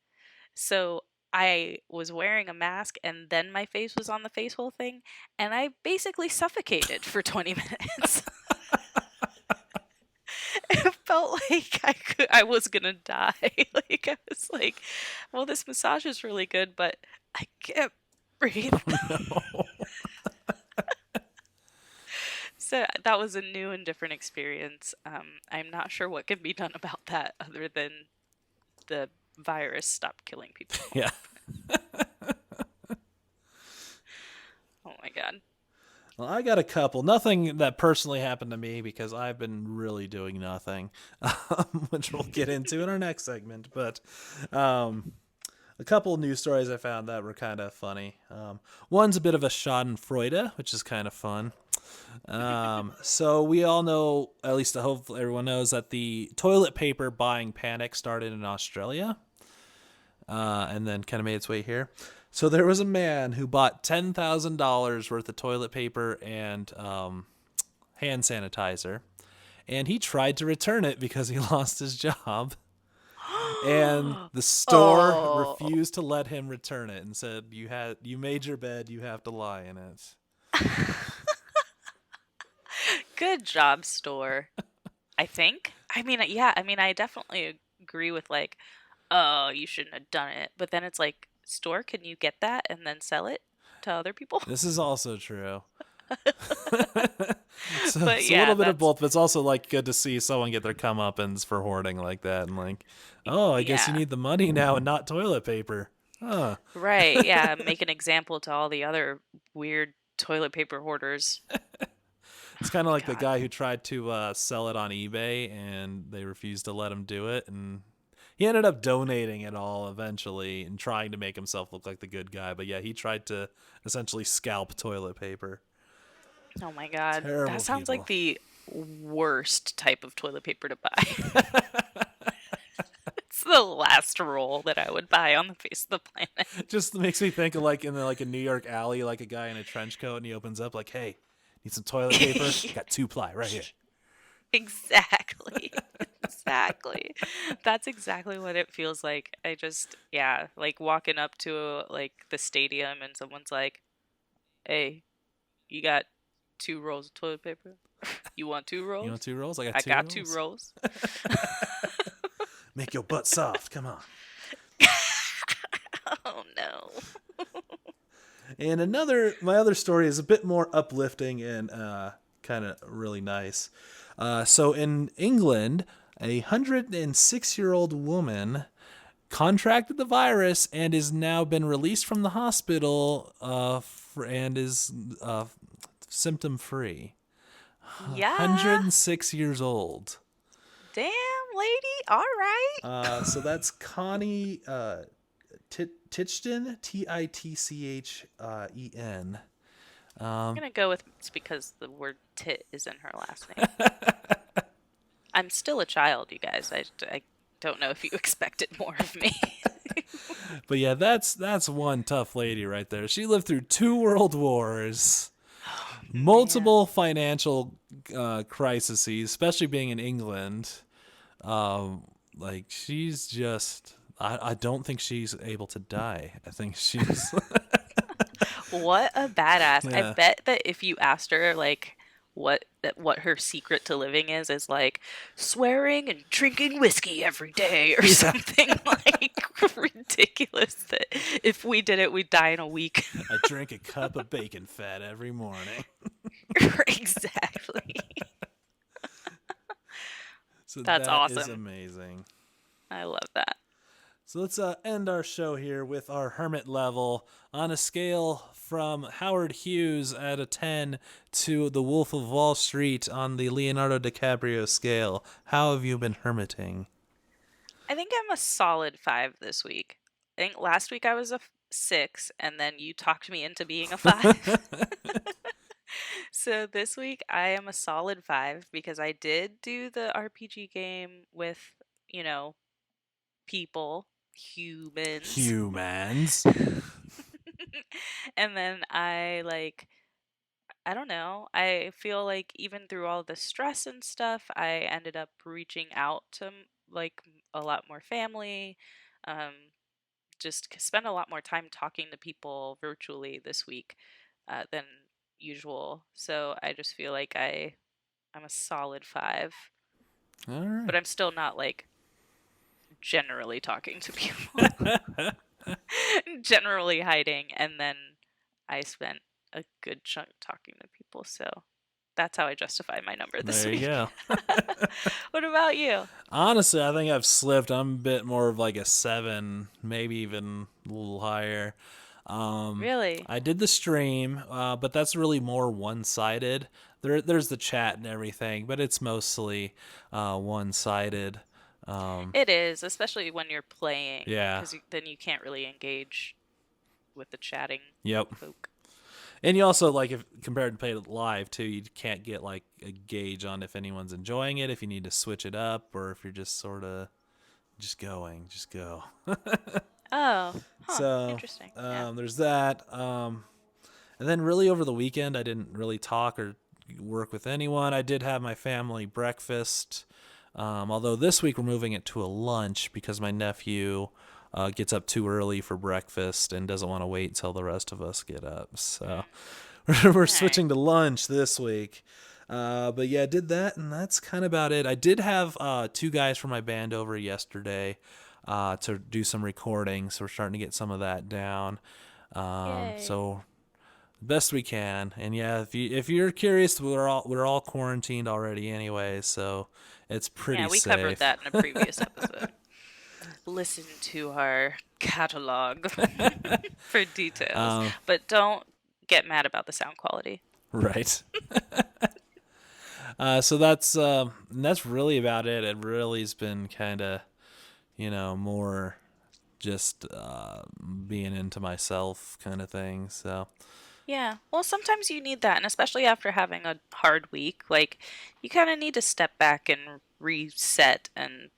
So I was wearing a mask and then my face was on the face hole thing, and I basically suffocated for 20 minutes. It felt like I was gonna die. Like, I was like, well, this massage is really good, but I can't breathe. No. So that was a new and different experience. I'm not sure what can be done about that other than the virus stopped killing people. Yeah. Oh my god. Well, I got a couple. Nothing that personally happened to me because I've been really doing nothing, which we'll get into in our next segment. But um, a couple of news stories I found that were kind of funny. One's a bit of a Schadenfreude, which is kind of fun. So we all know, at least hopefully everyone knows, that the toilet paper buying panic started in Australia, and then kind of made its way here. So there was a man who bought $10,000 worth of toilet paper and hand sanitizer, and he tried to return it because he lost his job. And the store Oh, refused to let him return it and said, you made your bed, you have to lie in it." good job, store. I think. I mean, yeah, I mean, I definitely agree with, like, oh, you shouldn't have done it. But then it's like, store, can you get that and then sell it to other people? This is also true. So But it's a yeah, little bit of that's, both, but it's also like good to see someone get their comeuppance for hoarding like that, and like, oh, I guess you yeah. need the money now and not toilet paper. Huh. Right. Yeah. Make an example to all the other weird toilet paper hoarders. It's Oh kind of my like the God. guy who tried to sell it on eBay and they refused to let him do it, and he ended up donating it all eventually and trying to make himself look like the good guy. But yeah, he tried to essentially scalp toilet paper. Oh my God. That Terrible sounds like people. the worst type of toilet paper to buy. It's the last roll that I would buy on the face of the planet. Just makes me think of like in like a New York alley, like a guy in a trench coat, and he opens up like, "Hey, need some toilet paper? Got 2 ply right here." Exactly. Exactly. That's exactly what it feels like. Yeah, like walking up to like the stadium and someone's like, "Hey, you got 2 rolls of toilet paper? You want two You want rolls? 2 rolls? I got I two got two rolls. rolls." Make your butt soft. Come on. Oh no. And my other story is a bit more uplifting and kind of really nice. So in England, a 106-year-old woman contracted the virus and is now been released from the hospital and is symptom free. Yeah. 106 years old. Damn, lady. All right. So that's Connie Titchten, Titchen. I'm gonna go with it's because the word tit is in her last name. I'm still a child, you guys. I don't know if you expected more of me. But yeah, that's one tough lady right there. She lived through 2 world wars, Oh, man. multiple financial crises, especially being in England. Like she's just. I don't think she's able to die. I think she's. What a badass. I Yeah. bet that if you asked her like what her secret to living is like swearing and drinking whiskey every day or Yeah. something like ridiculous that if we did it we'd die in a week. I drink a cup of bacon fat every morning. Exactly. So That's that is awesome. amazing. I love that. So let's end our show here with our hermit level on a scale from Howard Hughes at a 10 to The Wolf of Wall Street on the Leonardo DiCaprio scale. How have you been hermiting? I think I'm a solid 5 this week. I think last week I was a 6 and then you talked me into being a 5. So this week I am a solid 5 because I did do the RPG game with, you know, people, humans. Humans. And then I don't know, I feel like even through all the stress and stuff, I ended up reaching out to like a lot more family. Um, just spend a lot more time talking to people virtually this week than usual. So I just feel like I'm a solid 5, All but right. I'm still not like generally talking to people, generally hiding, and then I spent a good chunk talking to people. So that's how I justify my number this There you week. go. What about you? Honestly, I think I've slipped. I'm a bit more of like a 7, maybe even a little higher. Um, Really? I did the stream, but that's really more one-sided. There's the chat and everything, but it's mostly one-sided. It is, especially when you're playing, Yeah. because then you can't really engage with the chatting Yep. folk. And you also like if compared to play it live too, you can't get like a gauge on if anyone's enjoying it, if you need to switch it up, or if you're just sort of just going, just go. Oh, huh, So interesting. Yeah. there's that. And then really over the weekend, I didn't really talk or work with anyone. I did have my family breakfast. Although this week we're moving it to a lunch because my nephew gets up too early for breakfast and doesn't want to wait till the rest of us get up. So Mm, we're okay. switching to lunch this week. But yeah, I did that, and that's kind of about it. I did have 2 guys from my band over yesterday to do some recording, so we're starting to get some of that down. Yay. So best we can. And yeah, if you're curious, we're all quarantined already anyway, so it's Yeah, pretty we covered safe. that in a previous episode. Listen to our catalog for details, um, but don't get mad about the sound quality. right. So that's really about it. It really has been kind of more just being into myself kind of thing. So Yeah, well, sometimes you need that, and especially after having a hard week, like you kind of need to step back and reset and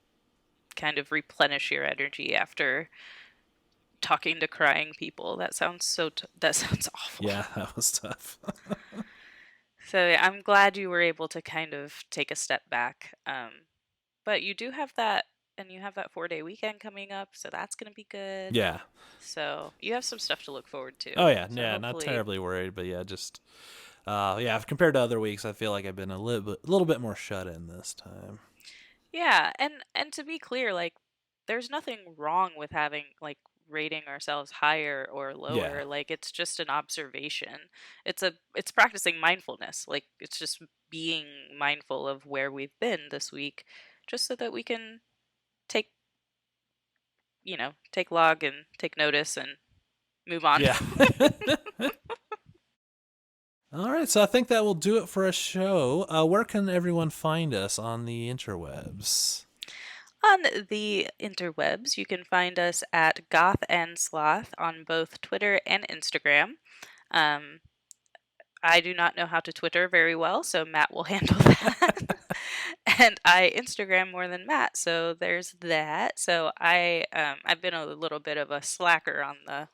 kind of replenish your energy after talking to crying people. That sounds that sounds awful. yeah, that was tough. So yeah, I'm glad you were able to kind of take a step back. But you do have that, and you have that 4-day weekend coming up, so that's gonna be good. Yeah. So you have some stuff to look forward to. Oh yeah, So yeah. Not hopefully, terribly worried, but yeah, just yeah. Compared to other weeks, I feel like I've been a little bit more shut in this time. yeah, and to be clear, like there's nothing wrong with having like rating ourselves higher or Yeah. lower. Like it's just an observation. It's practicing mindfulness. Like it's just being mindful of where we've been this week, just so that we can take take log and take notice and move on. Yeah. All right, so I think that will do it for a show. Where can everyone find us on the interwebs? On the interwebs, you can find us at Goth and Sloth on both Twitter and Instagram. Um, I do not know how to Twitter very well, so Matt will handle that. And I Instagram more than Matt, so there's that. So I've been a little bit of a slacker on the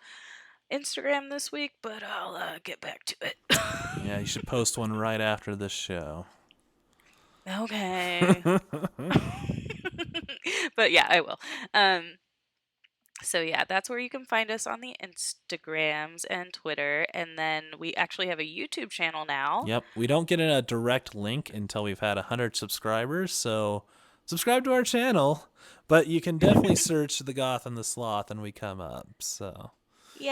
Instagram this week, but I'll get back to it. Yeah, you should post one right after this show. Okay. But yeah, I will. Um, so yeah, that's where you can find us on the Instagrams and Twitter, and then we actually have a YouTube channel now. Yep, we don't get a direct link until we've had 100 subscribers, so subscribe to our channel. But you can definitely search the Goth and the Sloth, and we come up. So you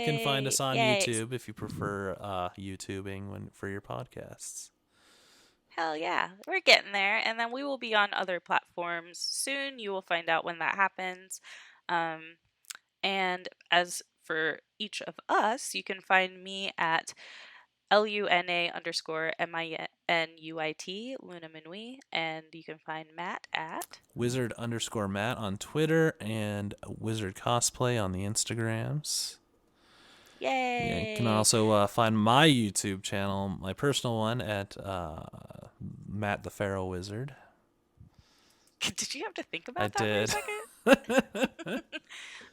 can find Yay! us on Yay! YouTube if you prefer YouTubing for your podcasts. Hell yeah, we're getting there, and then we will be on other platforms soon. You will find out when that happens. Um, and as for each of us, you can find me at LUNA_MINUIT, Luna Minui, and you can find Matt at Wizard_Matt on Twitter and Wizard Cosplay on the Instagrams. Yeah, you can Yay! also find my YouTube channel, my personal one, at Matt the Pharaoh Wizard. Did you have to think I about that for a did. second?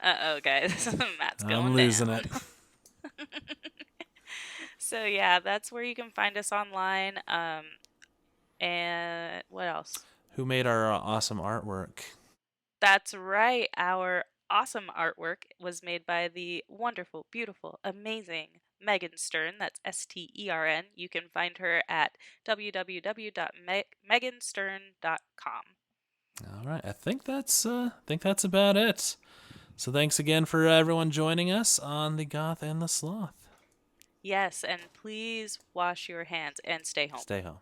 Uh-oh, guys. Matt's I'm going losing down. it. So yeah, that's where you can find us online. And what else? Who made our awesome artwork? That's right. Our awesome artwork was made by the wonderful, beautiful, amazing Megan Stern. That's Stern. You can find her at www.meganstern.com. All right, I think that's about it. So thanks again for everyone joining us on the Goth and the Sloth. Yes, and please wash your hands and stay home. Stay home.